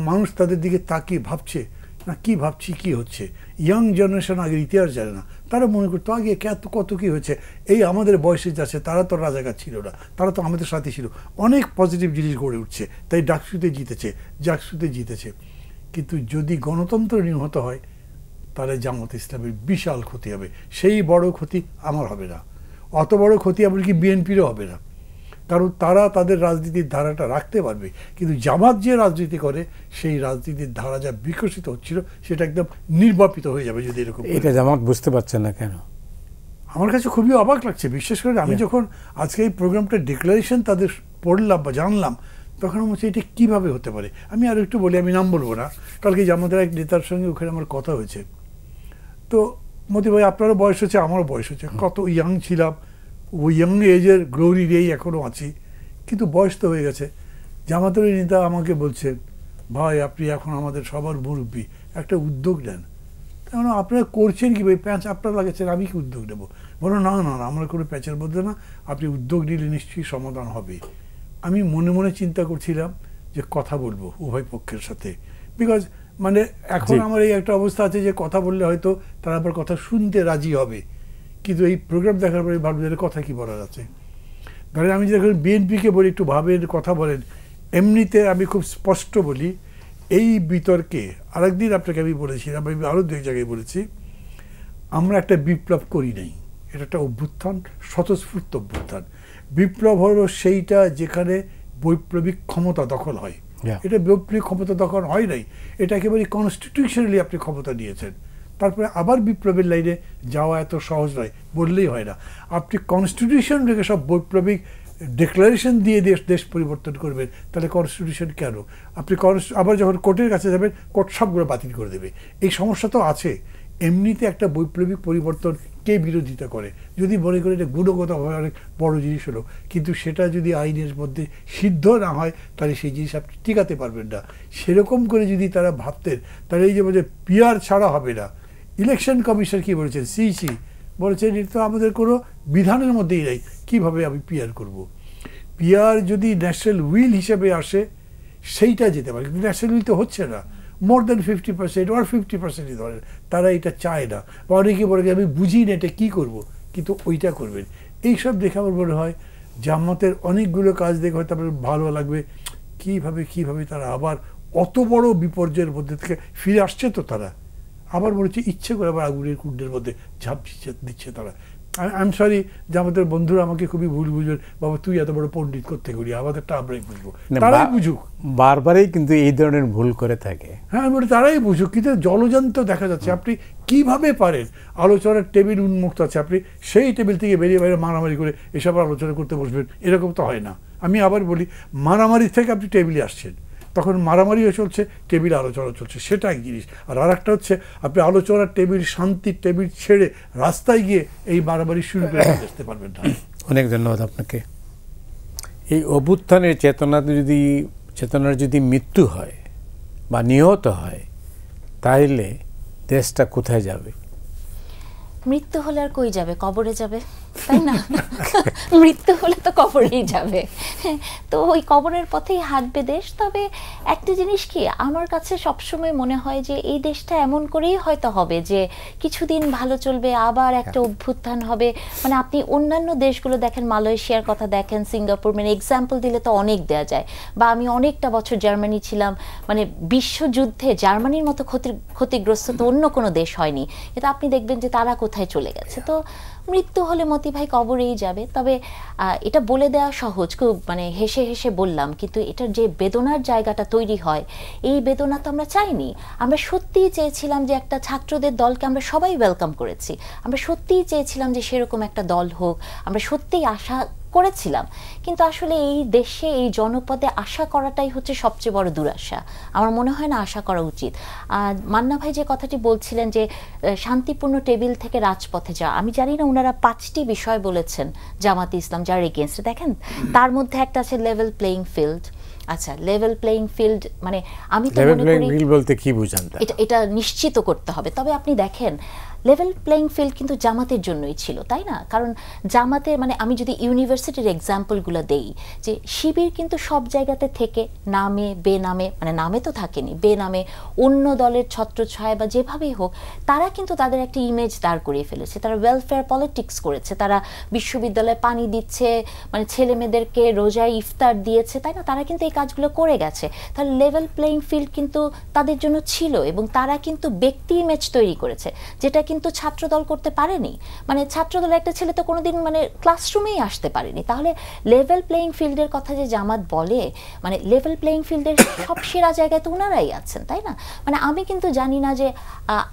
মানুষ তাদের দিকে তাকিয়ে ভাবছে না কি ভাবছি কি হচ্ছে। ইয়াং জেনারেশন আগের ইতিহাস জানে না, তারা মনে করতো আগে কত কি হয়েছে, এই আমাদের বয়সে যাচ্ছে, তারা তো রাজাকার ছিল না, তারা তো আমাদের সাথে ছিল, অনেক পজিটিভ জিনিস গড়ে উঠছে, তাই ডাকসুতে জিতেছে। কিন্তু যদি গণতন্ত্র নিহত হয়, তাহলে জামাত ইসলামের বিশাল ক্ষতি হবে। সেই বড় ক্ষতি আমার হবে না, অত বড় ক্ষতি এমনকি বিএনপিরও হবে না, কারণ তারা তাদের রাজনীতির ধারাটা রাখতে পারবে। কিন্তু জামাত যে রাজনীতি করে, সেই রাজনীতির ধারা যা বিকশিত হচ্ছিল, সেটা একদম নির্বাপিত হয়ে যাবে যদি এরকম। এটা জামাত বুঝতে পারছে না কেন? আমার কাছে খুবই অবাক লাগছে, বিশেষ করে আমি যখন আজকে এই প্রোগ্রামটা ডিক্লারেশন তাদের পড়লাম বা জানলাম, তখন আমার হচ্ছে এটা কীভাবে হতে পারে। আমি আর একটু বলি, আমি নাম বলবো না, কালকে জামাতের এক নেতার সঙ্গে ওখানে আমার কথা হয়েছে। তো মতি ভাই, আপনারও বয়স হচ্ছে, আমারও বয়স হচ্ছে, কত ইয়াং ছিলাম, ওই ইয়াং এজের গ্লোরি রেই এখনও আছি, কিন্তু বয়স তো হয়ে গেছে। জামাতের নেতা আমাকে বলছেন, ভাই আপনি এখন আমাদের সবার মুরব্বী, একটা উদ্যোগ নেন। কেন আপনারা করছেন কি ভাই, প্যাঁচ আপনার লাগাচ্ছেন, আমি কি উদ্যোগ নেবো? বলো না, আমরা কোনো প্যাঁচের মধ্যে না, আপনি উদ্যোগ নিলে নিশ্চয়ই সমাধান হবে। আমি মনে মনে চিন্তা করছিলাম যে কথা বলবো উভয় পক্ষের সাথে, বিকজ মানে এখন আমার এই একটা অবস্থা আছে যে কথা বললে হয়তো তারা আবার কথা শুনতে রাজি হবে, কিন্তু এই প্রোগ্রাম দেখার পরে ভাবলো যে কথা কি বলার আছে। ধরেন আমি যখন বিএনপিকে বলি একটু ভাবেন, কথা বলেন, এমনিতে আমি খুব স্পষ্ট বলি, এই বিতর্কে আরেকদিন আপনাকে আমি বলেছিলাম, আমি আরও দু এক জায়গায় বলেছি, আমরা একটা বিপ্লব করি নাই, এটা একটা অভ্যুত্থান, স্বতঃস্ফূর্ত অভ্যুত্থান। বিপ্লব হলো সেইটা যেখানে বৈপ্লবিক ক্ষমতা দখল হয়। এটা বৈপ্লবিক ক্ষমতা দখল হয় নাই, এটা একেবারে কনস্টিটিউশনালি আপনি ক্ষমতা নিয়েছেন। তারপরে আবার বিপ্লবের লাইনে যাওয়া এত সহজ নয়, বললেই হয় না। আপনি কনস্টিটিউশন রেখে সব বৈপ্লবিক ডিক্লারেশন দিয়ে দেশ পরিবর্তন করবেন, তাহলে কনস্টিটিউশন কেন? আপনি আবার যখন কোর্টের কাছে যাবেন, কোর্ট সবগুলো বাতিল করে দেবে। এই সমস্যা তো আছে। এমনিতে একটা বৈপ্লবিক পরিবর্তন কে বিরোধিতা করে? যদি মনে করি এটা গুণগতভাবে অনেক বড় জিনিস হলো, কিন্তু সেটা যদি আইনের মধ্যে সিদ্ধ না হয়, তাহলে সেই জিনিস আপনি টিকাতে পারবেন না। সেরকম করে যদি তারা ভাবতেন, তাহলে এই যে পিআর ছাড়া হবে না। ইলেকশন কমিশন কি বলেছেন? সিইসি বলেছেন এটা তো আমাদের কোনো বিধানের মধ্যেই নেই, কীভাবে আমি পিআর করব? পিআর যদি ন্যাশনাল উইল হিসেবে আসে সেইটা যেতে পারে, কিন্তু ন্যাশনাল উইল তো হচ্ছে না। মোর দ্যান 50% or 50% ধরেন, তারা এটা চায় না। বা অনেকে বলে আমি বুঝি না এটা কী করবো, কিন্তু ওইটা করবেন। এইসব দেখে আমার মনে হয় জামাতের অনেকগুলো কাজ দেখে হয়তো আপনার ভালো লাগবে, কীভাবে তারা আবার অত বড় বিপর্যয়ের মধ্যে থেকে ফিরে আসছে। তো তারা আবার মনে হচ্ছে ইচ্ছে করে আবার আগুনের কুণ্ডের মধ্যে ঝাঁপ দিচ্ছে তারা। আই এম সরি যে আমাদের বন্ধুরা আমাকে খুবই ভুল বুঝবেন, বাবা তুই এত বড় পণ্ডিত করতে করি, আমাদেরটা আমরাই বুঝবো, তারাই বুঝুক। বারবারই কিন্তু এই ধরনের ভুল করে থাকে। হ্যাঁ, তারাই বুঝুক, কিন্তু জলজান্ত দেখা যাচ্ছে। আপনি কিভাবে পারেন? আলোচনার টেবিল উন্মুক্ত আছে, আপনি সেই টেবিল থেকে বেরিয়ে বাইরে মারামারি করে এসব আলোচনা করতে বসবেন, এরকম তো হয় না। আমি আবার বলি, মারামারি থেকে আপনি টেবিলে আসছেন, তখন মারামারিও চলছে, টেবিল আলোচনা চলছে, সেটা এক জিনিস। আর একটা হচ্ছে আপনি আলোচনার টেবিল, শান্তির টেবিল ছেড়ে রাস্তায় গিয়ে এই মারামারি শুরু করে আসতে পারবেন না। অনেক ধন্যবাদ আপনাকে। এই অভ্যুত্থানের চেতনার যদি মৃত্যু হয় বা নিহত হয়, তাহলে দেশটা কোথায় যাবে? মৃত্যু হলে আর কই যাবে? কবরে যাবে, তাই না? মৃত্যু হলে তো কবরেই যাবে। তো ওই কবরের পথেই হাঁটবে দেশ। তবে একটা জিনিস কি আমার কাছে সবসময় মনে হয় যে এই দেশটা এমন করেই হয়তো হবে যে কিছুদিন ভালো চলবে, আবার একটা অভ্যুত্থান হবে। মানে আপনি অন্যান্য দেশগুলো দেখেন, মালয়েশিয়ার কথা দেখেন, সিঙ্গাপুর, মানে এক্সাম্পল দিলে তো অনেক দেওয়া যায়। বা আমি অনেকটা বছর জার্মানি ছিলাম, মানে বিশ্বযুদ্ধে জার্মানির মতো ক্ষতিগ্রস্ত তো অন্য কোনো দেশ হয়নি। কিন্তু আপনি দেখবেন যে তারা কোথায় চলে গেছে। তো মৃত্যু হলে মতি ভাই কবরেই যাবে। তবে এটা বলে দেওয়া সহজ, খুব মানে হেসে হেসে বললাম, কিন্তু এটার যে বেদনার জায়গাটা তৈরি হয়, এই বেদনা তো আমরা চাইনি। আমরা সত্যিই চেয়েছিলাম যে একটা ছাত্রদের দলকে আমরা সবাই ওয়েলকাম করেছি, আমরা সত্যিই চেয়েছিলাম যে সেরকম একটা দল হোক, আমরা সত্যিই আশা করেছিলাম। কিন্তু আসলে এই দেশে এই জনপদে আশা করাটাই হচ্ছে সবচেয়ে বড় দুরাশা। আমার মনে হয় না আশা করা উচিত। আর মান্না ভাই যে কথাটি বলছিলেন যে শান্তিপূর্ণ টেবিল থেকে রাজপথে যাওয়া, আমি জানি না ওনারা 5টি বিষয় বলেছেন জামাতে ইসলাম যার এগেনস্টে। দেখেন তার মধ্যে একটা আছে লেভেল প্লেইং ফিল্ড। আচ্ছা, লেভেল প্লেইং ফিল্ড মানে আমি তো মনে করি বলতে কি বুঝান? এটা নিশ্চিত করতে হবে। তবে আপনি দেখেন লেভেল প্লেইং ফিল্ড কিন্তু জামাতের জন্যই ছিল, তাই না? কারণ জামাতের মানে আমি যদি ইউনিভার্সিটির এক্সাম্পলগুলো দেই, যে শিবির কিন্তু সব জায়গাতে থেকে নামে বেনামে, মানে নামে তো থাকেনি, বেনামে অন্য দলের ছত্রছায়া বা যেভাবেই হোক, তারা কিন্তু তাদের একটা ইমেজ দাঁড় করিয়ে ফেলেছে। তারা ওয়েলফেয়ার পলিটিক্স করেছে, তারা বিশ্ববিদ্যালয়ে পানি দিচ্ছে, মানে ছেলে মেয়েদেরকে রোজায় ইফতার দিয়েছে, তাই না? তারা কিন্তু এই কাজগুলো করে গেছে। তাহলে লেভেল প্লেইং ফিল্ড কিন্তু তাদের জন্য ছিল, এবং তারা কিন্তু ব্যক্তি ইমেজ তৈরি করেছে, যেটা কিন্তু ছাত্রদল করতে পারেনি। মানে ছাত্রদলের একটা ছেলে তো কোনোদিন মানে ক্লাসরুমেই আসতে পারেনি। তাহলে লেভেল প্লেইং ফিল্ডের কথা যে জামাত বলে, মানে লেভেল প্লেইং ফিল্ডের সব সেরা জায়গায় তো ওনারাই আছেন, তাই না? মানে আমি কিন্তু জানি না যে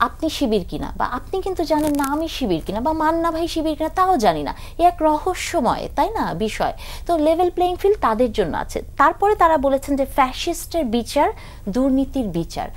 আপনি শিবির কিনা, বা আপনি কিন্তু জানেন না আমি শিবির কিনা, বা মান্না ভাই শিবির কিনা, তাও জানি না। এক রহস্যময়, তাই না, বিষয়। তো লেভেল প্লেইং ফিল্ড তাদের জন্য আছে। তারপরে তারা বলেছেন যে ফ্যাসিস্টের বিচার, দুর্নীতির বিচার।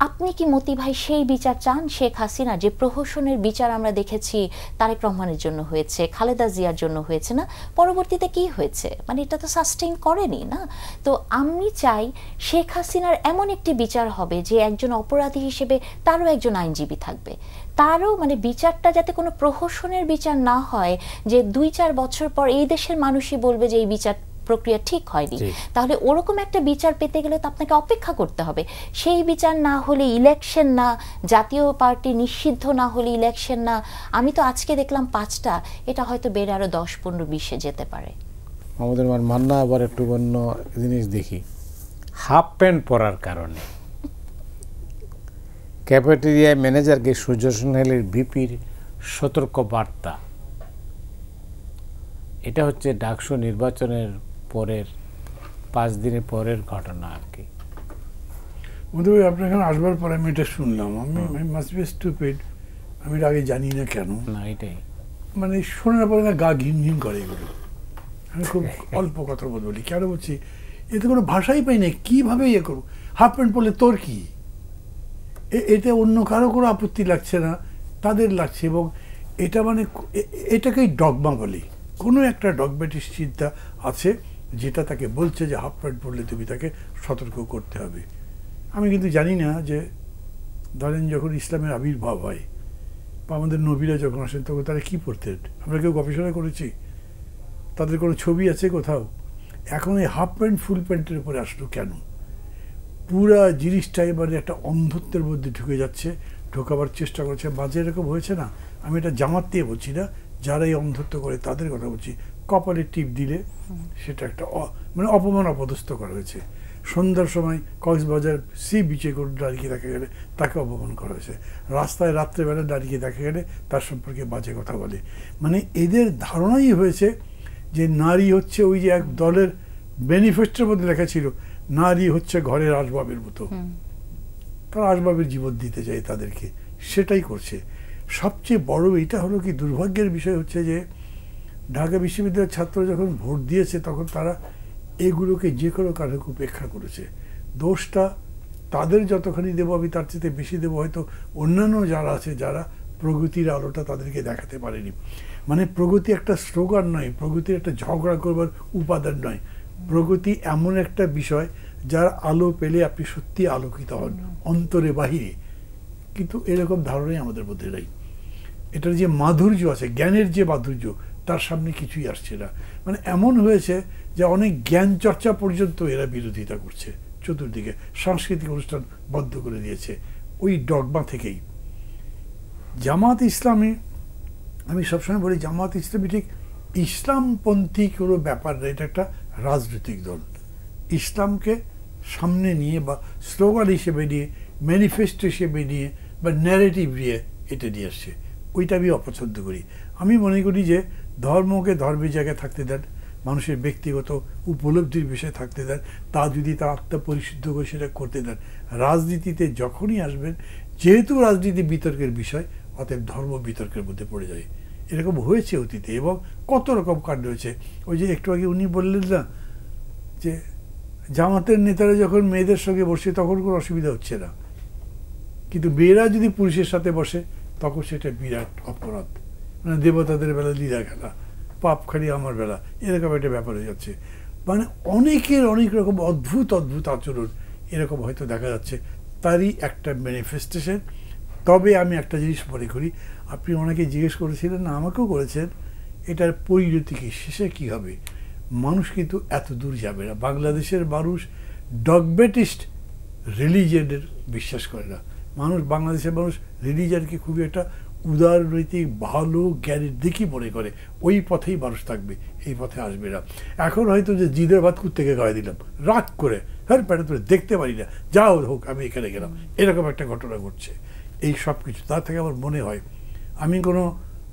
আপনি কি মতি ভাই সেই বিচার চান? শেখ হাসিনা যে প্রহসনের বিচার আমরা দেখেছি তারেক রহমানের জন্য হয়েছে, খালেদা জিয়ার জন্য হয়েছে না, পরবর্তীতে কি হয়েছে? মানে এটা তো সাস্টেইন করেনি না। তো আমি চাই শেখ হাসিনার এমন একটি বিচার হবে যে একজন অপরাধী হিসেবে তারও একজন আইনজীবী থাকবে, তারও মানে বিচারটা যাতে কোনো প্রহসনের বিচার না হয় যে 2-4 বছর পর এই দেশের মানুষই বলবে যে এই বিচার প্রক্রিয়া ঠিক হয়নি। তাহলে ওরকম একটা বিচার পেতে গেলে তো আপনাকে অপেক্ষা করতে হবে। সেই বিচার না হলে ইলেকশন না, জাতীয় পার্টি নিষিদ্ধ না হলে ইলেকশন না। আমি তো আজকে দেখলাম 5টা, এটা হয়তো বেড়ে আরো 10, 15, 20-এ যেতে পারে। আমাদের মান্না আবার একটু অন্য জিনিস দেখি, হাফ প্যান্ট পরার কারণে ক্যাফেটেরিয়ায় ম্যানেজারকে সূর্য সোনালীর ভিপির সতর্ক বার্তা, এটা হচ্ছে ডাকসু নির্বাচনের পরের 5 দিনের পরের ঘটনা আর কি। মধু ভাই, আপনার এখানে আসবার পরে আমি এটা শুনলাম, আমি মাস্ট বি স্টুপিড, আমি এটা আগে জানি না কেন, না এটাই মানে শোনার পরে না গা ঘিন ঘিন করে এগুলো। আমি খুব অল্প কথা বলি, কেন বলছি, এতে কোনো ভাষাই পাই না, কীভাবে ইয়ে করবো, হাফ প্যান্ট পরলে তোর কি, এতে অন্য কারো কোনো আপত্তি লাগছে না, তাদের লাগছে। এবং এটা মানে এটাকেই ডগমা বলি, কোনো একটা ডগম্যাটিক চিন্তা আছে যেটা তাকে বলছে যে হাফ প্যান্ট পরলে তুমি তাকে সতর্ক করতে হবে। আমি কিন্তু জানি না যে ধরেন যখন ইসলামের আবির্ভাব হয় বা আমাদের নবীরা যখন আসেন তখন তারা কী পড়তেন, আমরা কেউ গবেষণা করেছি, তাদের কোনো ছবি আছে কোথাও? এখন এই হাফ প্যান্ট ফুল প্যান্টের উপরে আসলো কেন? পুরা জিনিসটা এবারে একটা অন্ধত্বের মধ্যে ঢুকে যাচ্ছে, ঢোকাবার চেষ্টা করছে। মাঝে এরকম হয়েছে না, আমি এটা জামাত দিয়ে বলছি না, যারা এই অন্ধত্ব করে তাদের কথা বলছি, কপালে টিপ দিলে সেটা একটা মানে অপমান অপদস্থ করা হয়েছে। সন্ধ্যার সময় কক্সবাজার সি বিচে করে দাঁড়িয়ে দেখা গেলে তাকে অপমান করা হয়েছে, রাস্তায় রাত্রেবেলা দাঁড়িয়ে দেখা গেলে তার সম্পর্কে বাজে কথা বলে। মানে এদের ধারণাই হয়েছে যে নারী হচ্ছে, ওই যে এক দলের ম্যানিফেস্টোর মধ্যে লেখা ছিল নারী হচ্ছে ঘরের আসবাবের মতো, তারা আসবাবের জীবন দিতে চায় তাদেরকে, সেটাই করছে। সবচেয়ে বড় এটা হলো কি দুর্ভাগ্যের বিষয় হচ্ছে যে ঢাকা বিশ্ববিদ্যালয়ের ছাত্র যখন ভোট দিয়েছে তখন তারা এগুলোকে যে কোনো কারণে উপেক্ষা করেছে। দোষটা তাদের যতখানি দেবো আমি তার চেয়ে বেশি দেবো হয়তো অন্যান্য যারা আছে, যারা প্রগতির আলোটা তাদেরকে দেখাতে পারেনি। মানে প্রগতি একটা স্লোগান নয়, প্রগতির একটা ঝগড়া করবার উপাদান নয়, প্রগতি এমন একটা বিষয় যার আলো পেলে আপনি সত্যি আলোকিত হন অন্তরে বাহিরে। কিন্তু এরকম ধারণাই আমাদের মধ্যে নেই। এটার যে মাধুর্য আছে, জ্ঞানের যে মাধুর্য, তার সামনে কিছুই আসছে না। মানে এমন হয়েছে যে অনেক জ্ঞান চর্চা পর্যন্ত এরা বিরোধিতা করছে, চতুর্দিকে সাংস্কৃতিক অনুষ্ঠান বন্ধ করে দিয়েছে ওই ডগমা থেকেই। জামাত ইসলামী, আমি সবসময় বলি জামাত ইসলামী ঠিক ইসলামপন্থী কোনো ব্যাপার না, এটা একটা রাজনৈতিক দল। ইসলামকে সামনে নিয়ে বা স্লোগান হিসেবে নিয়ে, ম্যানিফেস্টো হিসেবে নিয়ে বা ন্যারেটিভ নিয়ে এটা নিয়ে আসছে, ওইটা আমি অপছন্দ করি। আমি মনে করি যে ধর্মকে ধর্মের জায়গায় থাকতে দেন, মানুষের ব্যক্তিগত উপলব্ধির বিষয়ে থাকতে দেন, তা যদি তার আত্মপরিশুদ্ধ করে সেটা করতে দেন। রাজনীতিতে যখনই আসবেন, যেহেতু রাজনীতি বিতর্কের বিষয়, অতএব ধর্ম বিতর্কের মধ্যে পড়ে যায়। এরকম হয়েছে অতীতে এবং কত রকম কাণ্ড হয়েছে। ওই যে একটু আগে উনি বললেন না যে জামাতের নেতারা যখন মেয়েদের সঙ্গে বসে তখন কোনো অসুবিধা হচ্ছে না, কিন্তু মেয়েরা যদি পুরুষের সাথে বসে তখন সেটা বিরাট অপরাধ। মানে দেবতাদের বেলা লীলা খেলা, পাপ খালি আমার বেলা, এরকম একটা ব্যাপার হয়ে যাচ্ছে। মানে অনেকের অনেক রকম অদ্ভুত অদ্ভুত আচরণ এরকম হয়তো দেখা যাচ্ছে, তারই একটা ম্যানিফেস্টেশন। তবে আমি একটা জিনিস মনে করি, আপনি অনেকে জিজ্ঞেস করেছিলেন না, আমাকেও করেছেন, এটার পরিণতি কী, শেষে কী হবে? মানুষ কিন্তু এত দূর যাবে না। বাংলাদেশের মানুষ ডগম্যাটিস্ট রিলিজিয়নের বিশ্বাস করে না। বাংলাদেশের মানুষ রিলিজিয়নকে খুবই একটা উদারনৈতিক ভালো জ্ঞানের দিকই মনে করে, ওই পথেই মানুষ থাকবে, এই পথে আসবে না। এখন হয়তো যে জিদের ভাত কুত্তেকে খাওয়াই দিলাম রাগ করে, হ্যাঁ প্যাটা তোরে দেখতে পারি না, যাও হোক আমি এখানে গেলাম, এরকম একটা ঘটনা ঘটছে। এই সব কিছু তার থেকে আমার মনে হয়, আমি কোনো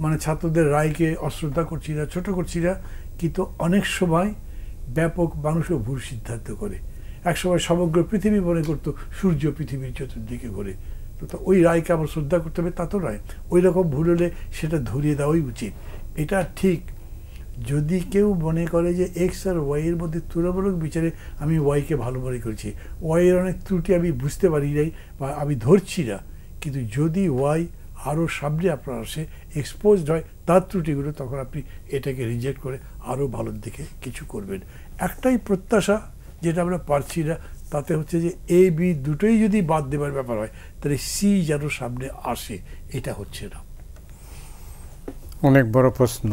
মানে ছাত্রদের রায়কে অশ্রদ্ধা করছি না, ছোট করছি না, কিন্তু অনেক সময় ব্যাপক মানুষও ভুল সিদ্ধান্ত করে। একসময় সমগ্র পৃথিবী মনে করতো সূর্য পৃথিবীর চতুর্দিকে ঘোরে, তো ওই রায়কে আমার শ্রদ্ধা করতে হবে তা তো নয়। ওই রকম ভুল হলে সেটা ধরিয়ে দেওয়াই উচিত। এটা ঠিক, যদি কেউ মনে করে যে এক্স আর ওয়াইয়ের মধ্যে তুলনামূলক বিচারে আমি ওয়াইকে ভালো মনে করছি, ওয়াইয়ের অনেক ত্রুটি আমি বুঝতে পারি নাই বা আমি ধরছি না, কিন্তু যদি ওয়াই আরও সামনে আপনার আসে, এক্সপোজড হয় তার ত্রুটিগুলো, তখন আপনি এটাকে রিজেক্ট করে আরও ভালোর দিকে কিছু করবেন। একটাই প্রত্যাশা, যেটা আমরা পারছি না, তাতে হচ্ছে যে এ বি দুটোই যদি বাদ দেবার ব্যাপার হয়, তাহলে সি যেন সামনে আসে, এটা হচ্ছে না। অনেক বড় প্রশ্ন।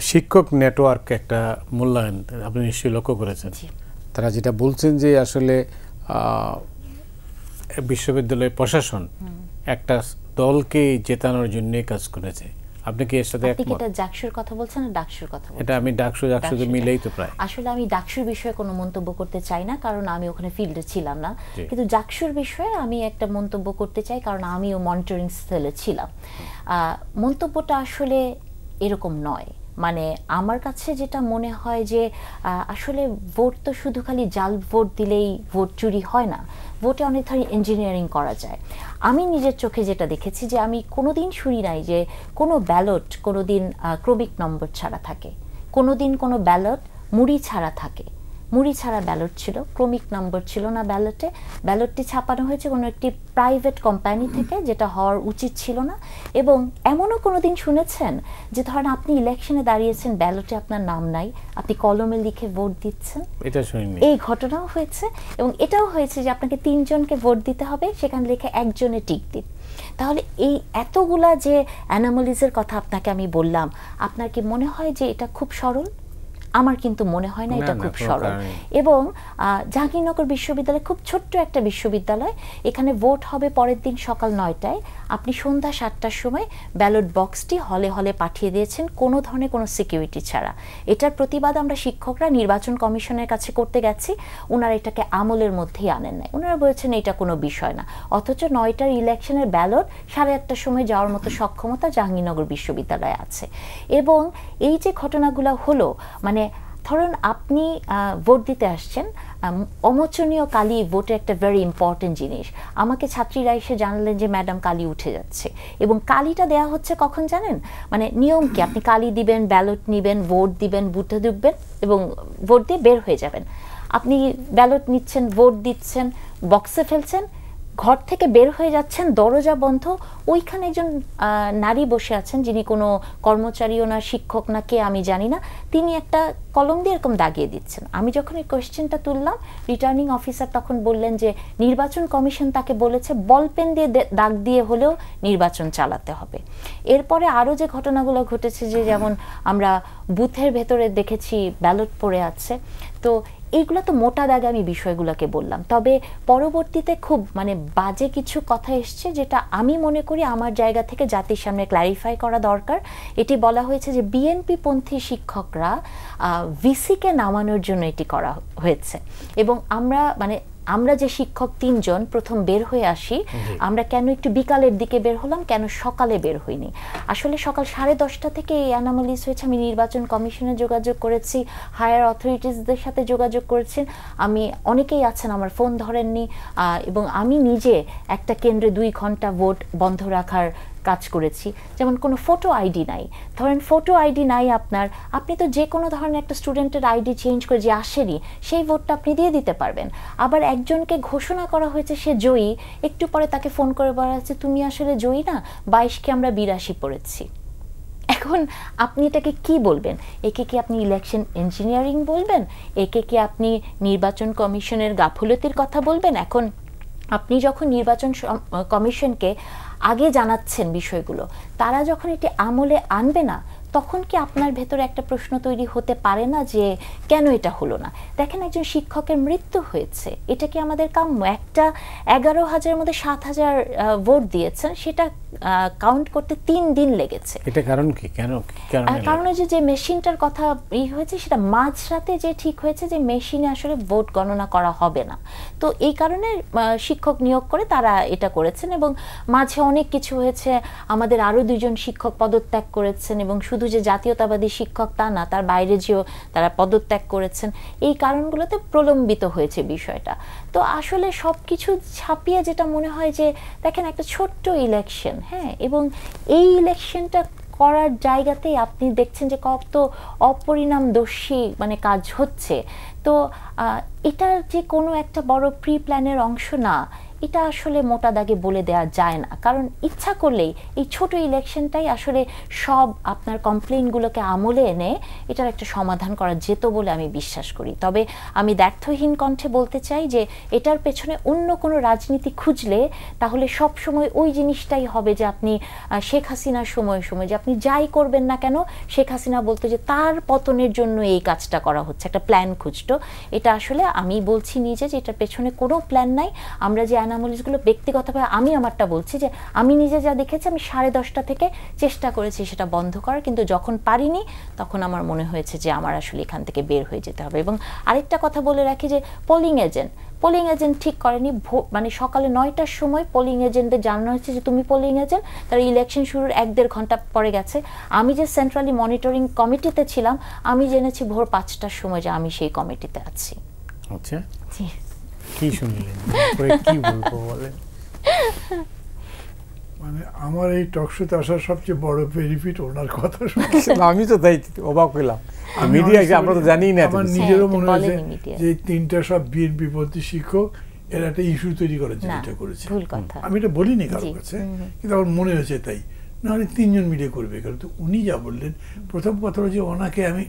শিক্ষক নেটওয়ার্ক একটা মূল্যায়ন আপনি নিশ্চয়ই লক্ষ্য করেছেন। তারা যেটা বলছেন যে আসলে বিশ্ববিদ্যালয় প্রশাসন একটা দলকে জেতানোর জন্য কাজ করেছে, আপনি কি এর সাথে আপনি কি একমত? এটা জাকসুর কথা বলছেন না ডাকসুর কথা বলছেন? এটা আমি ডাকসুতে মিলেই তো প্রায়। আসলে আমি ডাকসুর বিষয়ে কোনো মন্তব্য করতে চাই না, কারণ আমি ওখানে ফিল্ডে ছিলাম না। কিন্তু জাকসুর বিষয়ে আমি একটা মন্তব্য করতে চাই, কারণ আমিও মনিটরিং সেলে ছিলাম। মন্তব্যটা আসলে এরকম নয়। মানে আমার কাছে যেটা মনে হয় যে আসলে ভোট তো শুধু খালি জাল ভোট দিলেই ভোট চুরি হয় না, ভোটে অনেক ধরনের ইঞ্জিনিয়ারিং করা যায়। আমি নিজের চোখে যেটা দেখেছি যে আমি কোনোদিন শুনি নাই যে কোনো ব্যালট কোনোদিন ক্রমিক নম্বর ছাড়া থাকে, কোনোদিন কোনো ব্যালট মুড়ি ছাড়া থাকে। মুড়ি ছাড়া ব্যালট ছিল, ক্রমিক নম্বর ছিল না ব্যালটে। ব্যালটটি ছাপানো হয়েছে কোনো একটি প্রাইভেট কোম্পানি থেকে, যেটা হওয়ার উচিত ছিল না। এবং এমনও কোনোদিন শুনেছেন যে ধরেন আপনি ইলেকশনে দাঁড়িয়েছেন, ব্যালটে আপনার নাম নাই, আপনি কলমে লিখে ভোট দিচ্ছেন? এটা শুনিনি। এই ঘটনাও হয়েছে। এবং এটাও হয়েছে যে আপনাকে 3 জনকে ভোট দিতে হবে, সেখানে লিখে একজনে টিক দিন। তাহলে এই এতগুলা যে অ্যানোমালিজের কথা আপনাকে আমি বললাম, আপনার কি মনে হয় যে এটা খুব সরল? আমার কিন্তু মনে হয় না এটা খুব সরল। এবং জাহাঙ্গীরনগর বিশ্ববিদ্যালয় খুব ছোট্ট একটা বিশ্ববিদ্যালয়, এখানে ভোট হবে পরের দিন সকাল 9টায়। আপনি সন্ধ্যা 7টার সময় ব্যালট বক্সটি হলে হলে পাঠিয়ে দিয়েছেন কোনো ধরনের কোনো সিকিউরিটি ছাড়া। এটার প্রতিবাদ আমরা শিক্ষকরা নির্বাচন কমিশনের কাছে করতে গেছি, ওনারা এটাকে আমলের মধ্যেই আনেন নাই। ওনারা বলেছেন এটা কোনো বিষয় না, অথচ 9টার ইলেকশনের ব্যালট 8:30টার সময় যাওয়ার মতো সক্ষমতা জাহাঙ্গীরনগর বিশ্ববিদ্যালয়ে আছে। এবং এই যে ঘটনাগুলো হলো, মানে ধরুন আপনি ভোট দিতে আসছেন, অমোচনীয় কালি ভোটের একটা ভেরি ইম্পর্টেন্ট জিনিস। আমাকে ছাত্রীরা এসে জানালেন যে ম্যাডাম কালি উঠে যাচ্ছে, এবং কালিটা দেয়া হচ্ছে কখন জানেন? মানে নিয়ম কি, আপনি কালি দিবেন, ব্যালট নেবেন, ভোট দিবেন, বুথে ঢুকবেন এবং ভোট দিয়ে বের হয়ে যাবেন। আপনি ব্যালট নিচ্ছেন, ভোট দিচ্ছেন, বক্সে ফেলছেন, ঘর থেকে বের হয়ে যাচ্ছেন, দরজা বন্ধ, ওইখানে একজন নারী বসে আছেন, যিনি কোনো কর্মচারীও না, শিক্ষক না, কে আমি জানি না, তিনি একটা কলম দিয়ে এরকম দাগিয়ে দিচ্ছেন। আমি যখন এই কোয়েশ্চেনটা তুললাম, রিটার্নিং অফিসার তখন বললেন যে নির্বাচন কমিশন তাকে বলেছে বল পেন দিয়ে দাগ দিয়ে হলেও নির্বাচন চালাতে হবে। এরপরে আরও যে ঘটনাগুলো ঘটেছে, যে যেমন আমরা বুথের ভেতরে দেখেছি ব্যালট পড়ে আছে, তো এইগুলো তো মোটা দাগে আমি বিষয়গুলোকে বললাম। তবে পরবর্তীতে খুব মানে বাজে কিছু কথা এসছে, যেটা আমি মনে করি আমার জায়গা থেকে জাতির সামনে ক্ল্যারিফাই করা দরকার। এটি বলা হয়েছে যে বিএনপি পন্থী শিক্ষকরা ভিসিকে নামানোর জন্য এটি করা হয়েছে। এবং আমরা যে শিক্ষক 3 জন প্রথম বের হয়ে আসি, আমরা কেন একটু বিকালের দিকে বের হলাম, কেন সকালে বের হইনি? আসলে সকাল 10:30 থেকে এই অ্যানোমালিস হয়েছে। আমি নির্বাচন কমিশনে যোগাযোগ করেছি, হায়ার অথরিটিসদের সাথে যোগাযোগ করেছি, আমি অনেকেই আছেন আমার ফোন ধরেননি, এবং আমি নিজে একটা কেন্দ্রে 2 ঘন্টা ভোট বন্ধ রাখার কাজ করেছি। যেমন কোনো ফটো আইডি নাই, ধরেন ফটো আইডি নাই আপনার, আপনি তো যে কোনো ধরনের একটা স্টুডেন্টের আইডি চেঞ্জ করে যে আসেনি সেই ভোটটা আপনি দিয়ে দিতে পারবেন। আবার একজনকে ঘোষণা করা হয়েছে সে জয়ী, একটু পরে তাকে ফোন করে বলা হচ্ছে তুমি আসলে জয়ী না, 22কে আমরা 82 পড়েছি। এখন আপনি এটাকে কি বলবেন? একে কি আপনি ইলেকশন ইঞ্জিনিয়ারিং বলবেন? একে কি আপনি নির্বাচন কমিশনের গাফুলতির কথা বলবেন? এখন আপনি যখন নির্বাচন কমিশনকে আগে জানাচ্ছেন বিষয়গুলো, তারা যখন এটি আমলে আনবে না, তখন কি আপনার ভেতরে একটা প্রশ্ন তৈরি হতে পারে না যে কেন এটা হলো না? দেখেন, একজন শিক্ষকের মৃত্যু হয়েছে, এটা কি আমাদের কাম্য? একটা 11,000-এর মধ্যে 7,000 ভোট দিয়েছেন, সেটা কাউন্ট করতে 3 দিন লেগেছে। এটা কারণ কি? কারণ যে মেশিনটার কথা হয়েছে, সেটা মাঝরাতে যে ঠিক হয়েছে যে মেশিনে আসলে ভোট গণনা করা হবে না। তো এই কারণে শিক্ষক নিয়োগ করে তারা এটা করেছেন, এবং মাঝে অনেক কিছু হয়েছে। আমাদের আরও 2 জন শিক্ষক পদত্যাগ করেছেন, এবং শুধু যে জাতীয়তাবাদী শিক্ষক তা না, তার বাইরে যেও তারা পদত্যাগ করেছেন। এই কারণগুলোতে প্রলম্বিত হয়েছে বিষয়টা। তো আসলে সব কিছু ছাপিয়ে যেটা মনে হয় যে দেখেন, একটা ছোট্ট ইলেকশন, হ্যাঁ, এবং এই ইলেকশনটা করার জায়গাতেই আপনি দেখছেন যে কত অপরিণামদর্শী মানে কাজ হচ্ছে। তো এটা যে কোনো একটা বড় প্রি প্ল্যানের অংশ না, এটা আসলে মোটা দাগে বলে দেওয়া যায় না। কারণ ইচ্ছা করলেই এই ছোট ইলেকশনটাই আসলে সব আপনার কমপ্লেইনগুলোকে আমলে এনে এটার একটা সমাধান করা যেত বলে আমি বিশ্বাস করি। তবে আমি দ্ব্যর্থহীন কণ্ঠে বলতে চাই যে এটার পেছনে অন্য কোনো রাজনীতি খুঁজলে তাহলে সব সময় ওই জিনিসটাই হবে যে আপনি শেখ হাসিনার সময় যে আপনি যাই করবেন না কেন, শেখ হাসিনা বলতো যে তার পতনের জন্য এই কাজটা করা হচ্ছে, একটা প্ল্যান খুঁজতো। এটা আসলে আমি বলছি নিজে যে এটার পেছনে কোনো প্ল্যান নাই। আমরা যে অ্যানামলিসগুলো ব্যক্তিগতভাবে আমি আমারটা বলছি যে আমি নিজে যা দেখেছি, আমি 10:30 থেকে চেষ্টা করেছি সেটা বন্ধ করার, কিন্তু যখন পারিনি তখন আমার মনে হয়েছে যে আমার আসলে এখান থেকে বের হয়ে যেতে হবে। এবং আরেকটা কথা বলে রাখি যে পোলিং এজেন্ট ঠিক করেনি, মানে সকালে 9টার সময় পোলিং এজেন্টদের জানানো হয়েছে যে তুমি পোলিং এজেন্ট, তারা ইলেকশন শুরুর 1-1.5 ঘন্টা পরে গেছে। আমি যে সেন্ট্রালি মনিটরিং কমিটিতে ছিলাম, আমি জেনেছি ভোর 5টার সময় যে আমি সেই কমিটিতে আছি। আচ্ছা, কি শুনলেন, কি বলবো বলেন? মানে আমার এই টকশোতে আসার সবচেয়ে বড় বেনিফিট ওনার কথা শুনে। আমি তো তাই অবাক হইলাম, মিডিয়া আমরা তো জানি না। আমার নিজেরও মনে হয়েছে যে 3টা সব বিএনপি পন্থী শিক্ষক এর একটা ইস্যু তৈরি করার জন্য এটা করেছে। আমি এটা বলিনি কারোর কাছে, কিন্তু আমার মনে হয়েছে তাই। নাহলে 3জন মিলে করবে। কারণ তো উনি যা বললেন, প্রথম কথা হলো যে ওনাকে আমি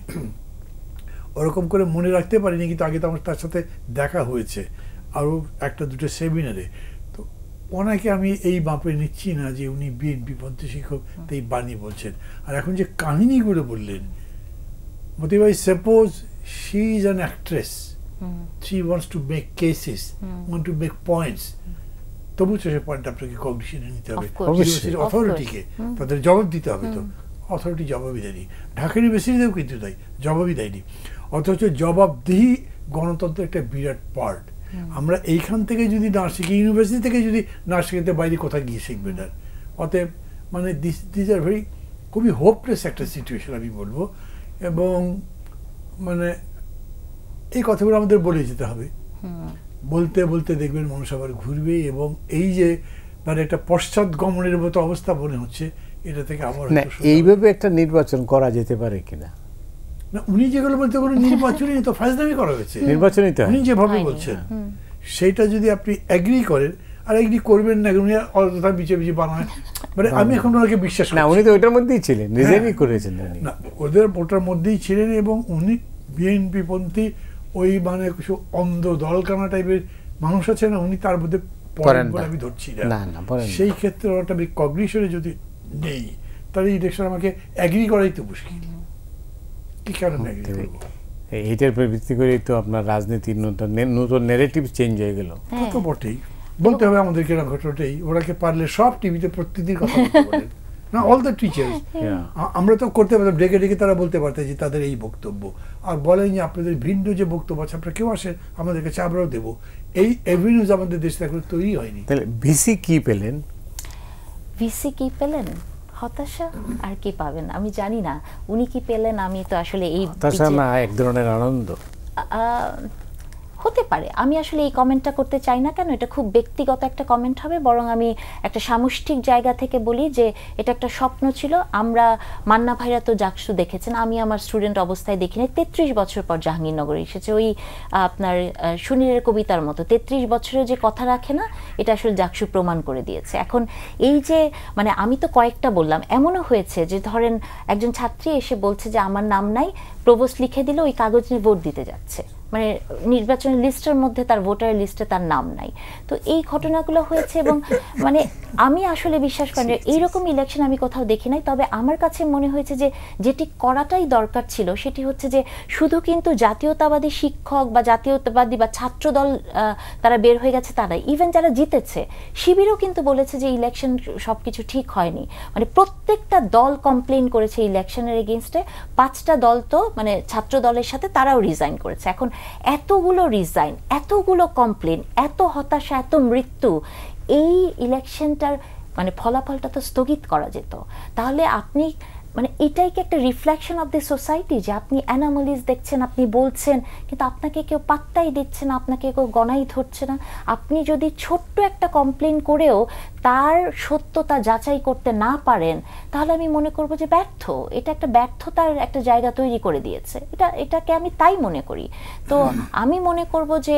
ওরকম করে মনে রাখতে পারিনি, কিন্তু আগে তো আমার তার সাথে দেখা হয়েছে আরও 1-2 সেমিনারে। তো ওনাকে আমি এই মাপে নিচ্ছি না যে উনি বিএনপি পন্থী শিক্ষক তাই বাণী বলছেন। আর এখন যে কাহিনীগুলো বললেন, মতি ভাই, suppose she is an actress, she wants to make cases, want to make points, তবু সে পয়েন্ট আপনাকে কগনিশনে নিতে হবে। অথরিটিকে তাদের জবাব দিতে হবে। তো অথরিটি জবাবই দেয়নি, ঢাকা ইউনিভার্সিটিতেও কিন্তু তাই, জবাবই দেয়নি। অথচ জবাবদিহি গণতন্ত্রের একটা বিরাট পার্ট। আমরা এইখান থেকে যদি না শিখি, ইউনিভার্সিটি থেকে যদি না শিখতে, বাইরে কোথায় গিয়ে শিখবে না। অতএব মানে দিস আর ভেরি খুবই হোপলেস একটা সিচুয়েশন আমি বলবো। এবং মানে এই কথাগুলো আমাদের বলে যেতে হবে। বলতে বলতে দেখবেন মানুষ আবার ঘুরবে, এবং এই যে মানে একটা পশ্চাৎগমনের মতো অবস্থা মনে হচ্ছে, এটা থেকে আবার এইভাবে একটা নির্বাচন করা যেতে পারে কিনা। না, উনি যেগুলো বলতে কোনো নির্বাচনই তো ফাজলামি করা হয়েছে, নির্বাচনই তো উনি যেভাবে বলছেন সেইটা যদি আপনি এগ্রি করেন, আর এগ্রি করবেন না, উনি অযথা বিচে বানায়, মানে আমি এখন ওনাকে বিশ্বাস করি না। উনি তো ওইটার মধ্যেই ছিলেন, রিজাইনই করেছেন না, ওটার মধ্যেই ছিলেন। এবং উনি বিএনপি পন্থী ওই মানে কিছু অন্ধ দলকানা টাইপের মানুষ আছে না, উনি তার মধ্যে পড়েন বলে আমি ধরছি না। সেই ক্ষেত্রে ওটা আমি কগনিশনে যদি নেই, তাহলে ইলেকশন আমাকে এগ্রি করাই তো মুশকিল। কি কারণে এগ্রি করবো? এইটার উপর ভিত্তি করেই তো আপনার রাজনীতির নতুন ন্যারেটিভ চেঞ্জ হয়ে গেল। তো বটেই, বলতে হবে আমাদেরকে না ঘটনাটাই। ওরাকে পারলে সব টিভিতে প্রতিদিন কথা বলতে পারেন না, অল দ্য টিচার্স। আমরা তো করতে পারতাম, ডেকে ডেকে তারা বলতে পারতেন যে তাদের এই বক্তব্য, আর বলেন যে আপনাদের ভিন্ন যে বক্তব্য আছে আপনারা কেউ আসেন আমাদের কাছে, আমরাও দেবো। এই এভিনিউজ আমাদের দেশে এখন তৈরি হয়নি। তাহলে ভিসি কি পেলেন? ভিসি কি পেলেন? হতাশা, আর কি পাবেন আমি জানি না। উনি কি পেলেন, আমি তো আসলে এই হতাশা না, এক ধরনের আনন্দ হতে পারে। আমি আসলে এই কমেন্টটা করতে চাই না, কেন এটা খুব ব্যক্তিগত একটা কমেন্ট হবে। বরং আমি একটা সামষ্টিক জায়গা থেকে বলি যে এটা একটা স্বপ্ন ছিল। আমরা মান্না ভাইরা তো জাকসু দেখেছেন, আমি আমার স্টুডেন্ট অবস্থায় দেখিনি। 33 বছর পর জাহাঙ্গীরনগরে এসেছে, ওই আপনার সুনীলের কবিতার মতো 33 বছরে যে কথা রাখে না, এটা আসলে জাকসু প্রমাণ করে দিয়েছে। এখন এই যে মানে আমি তো কয়েকটা বললাম, এমনও হয়েছে যে ধরেন একজন ছাত্রী এসে বলছে যে আমার নাম নাই, প্রভোস্ট লিখে দিলে ওই কাগজ নিয়ে ভোট দিতে যাচ্ছে, মানে নির্বাচনের লিস্টের মধ্যে তার ভোটার লিস্টে তার নাম নাই। তো এই ঘটনাগুলো হয়েছে। এবং মানে আমি আসলে বিশ্বাস করি না এইরকম ইলেকশন আমি কোথাও দেখি নাই। তবে আমার কাছে মনে হয়েছে যে যেটি করাটাই দরকার ছিল সেটি হচ্ছে যে শুধু কিন্তু জাতীয়তাবাদী শিক্ষক বা জাতীয়তাবাদী বা ছাত্রদল তারা বের হয়ে গেছে তারাই, ইভেন যারা জিতেছে শিবিরও কিন্তু বলেছে যে ইলেকশন সব কিছু ঠিক হয়নি। মানে প্রত্যেকটা দল কমপ্লেন করেছে ইলেকশনের এগেনস্টে। 5টা দল তো মানে ছাত্র দলের সাথে তারাও রিজাইন করেছে। এখন এতগুলো রিজাইন, এতগুলো কমপ্লেন, এত হতাশা, এত মৃত্যু, এই ইলেকশনটার মানে ফলাফলটা তো স্থগিত করা যেত। তাহলে আপনি মানে এটাই কি একটা রিফ্লেকশন অফ দ্য সোসাইটি যে আপনি অ্যানামলিজ দেখছেন, আপনি বলছেন, কিন্তু আপনাকে কেউ পাত্তাই দিচ্ছে না, আপনাকে কেউ গণাই ধরছে না। আপনি যদি ছোট্ট একটা কমপ্লেন করেও তার সত্যতা যাচাই করতে না পারেন, তাহলে আমি মনে করব যে ব্যর্থ। এটা একটা ব্যর্থতার একটা জায়গা তৈরি করে দিয়েছে, এটাকে আমি তাই মনে করি। তো আমি মনে করব যে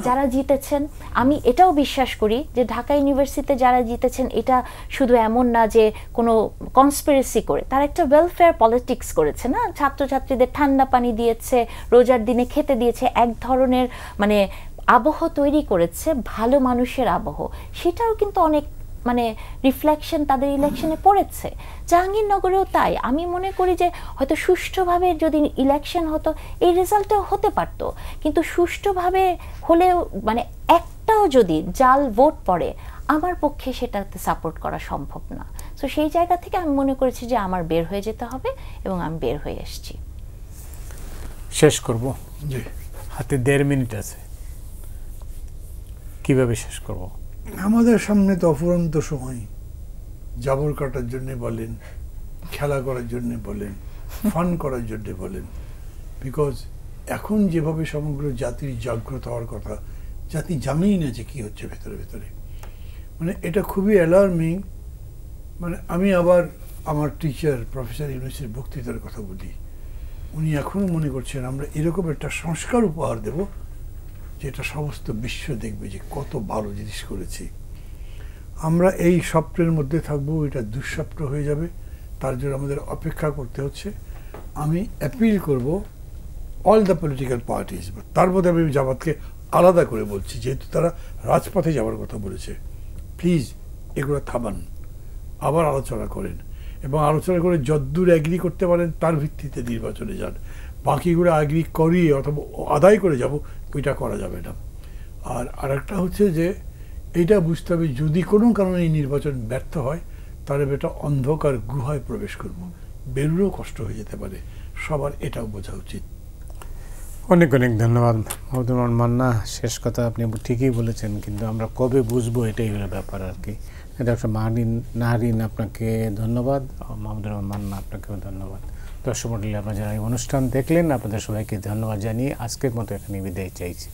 যারা জিতেছেন, আমি এটাও বিশ্বাস করি যে ঢাকা ইউনিভার্সিটিতে যারা জিতেছেন এটা শুধু এমন না যে কোনো কনস্পিরেসি করে, তারা একটা ওয়েলফেয়ার পলিটিক্স করেছে না, ছাত্রছাত্রীদের ঠান্ডা পানি দিয়েছে, রোজার দিনে খেতে দিয়েছে, এক ধরনের মানে আবহ তৈরি করেছে, ভালো মানুষের আবহ। সেটাও কিন্তু অনেক মানে রিফ্লেকশন তাদের ইলেকশনে পড়েছে। জাহাঙ্গীরনগরেও তাই। আমি মনে করি যে হয়তো সুষ্ঠুভাবে যদি ইলেকশন হতো এই রেজাল্টটাও হতে পারতো, কিন্তু সুষ্ঠুভাবে হলেও মানে একটা একটাও যদি জাল ভোট পড়ে আমার পক্ষে সেটাতে সাপোর্ট করা সম্ভব না। সো সেই জায়গা থেকে আমি মনে করেছি যে আমার বের হয়ে যেতে হবে এবং আমি বের হয়ে এসেছি। শেষ করব, জি হাতে 1.5 মিনিট আছে, কিভাবে শেষ করব? আমাদের সামনে তো অফুরন্ত সময়, জাবর কাটার জন্য বলেন, খেলা করার জন্য বলেন, ফান করার জন্য বলেন, বিকজ এখন যেভাবে সমগ্র জাতির জাগ্রত হওয়ার কথা, জাতি জানেই না যে কি হচ্ছে ভেতরে ভেতরে, মানে এটা খুবই অ্যালার্মিং। মানে আমি আবার আমার টিচার প্রফেসর ইউনূসের বক্তৃতার কথা বলি, উনি এখনও মনে করছেন আমরা এরকম একটা সংস্কার উপহার দেব যেটা সমস্ত বিশ্ব দেখবে যে কত ভালো জিনিস করেছি। আমরা এই স্বপ্নের মধ্যে থাকবো, এটা দুঃস্বপ্ন হয়ে যাবে, তার জন্য আমাদের অপেক্ষা করতে হচ্ছে। আমি অ্যাপিল করব অল দ্য পলিটিক্যাল পার্টিজ, তার মধ্যে আমি জামাতকে আলাদা করে বলছি, যেহেতু তারা রাজপথে যাওয়ার কথা বলেছে, প্লিজ এগুলো থামান, আবার আলোচনা করেন এবং আলোচনা করে যদ্দূর অ্যাগ্রি করতে পারেন তার ভিত্তিতে নির্বাচনে যান। বাকিগুলো অ্যাগ্রি করিয়ে অথবা আদায় করে যাব, ওইটা করা যাবে না। আর আরেকটা হচ্ছে যে এইটা বুঝতে হবে, যদি কোনো কারণে এই নির্বাচন ব্যর্থ হয় তাহলে এটা অন্ধকার গুহায় প্রবেশ করব, বেরোলেও কষ্ট হয়ে যেতে পারে, সবার এটাও বোঝা উচিত। অনেক অনেক ধন্যবাদ মাহমুদুর রহমান মান্না। শেষ কথা আপনি ঠিকই বলেছেন, কিন্তু আমরা কবে বুঝবো এটাই হলো ব্যাপার আর কি। ডক্টর নাহরিন আপনাকে ধন্যবাদ, মাহমুদুর রহমান মান্না আপনাকেও ধন্যবাদ। দর্শক মণ্ডলী, আপনারা যারা এই অনুষ্ঠান দেখলেন আপনাদের সবাইকে ধন্যবাদ জানিয়ে আজকের মতো এখানে বিদায় চাইছি।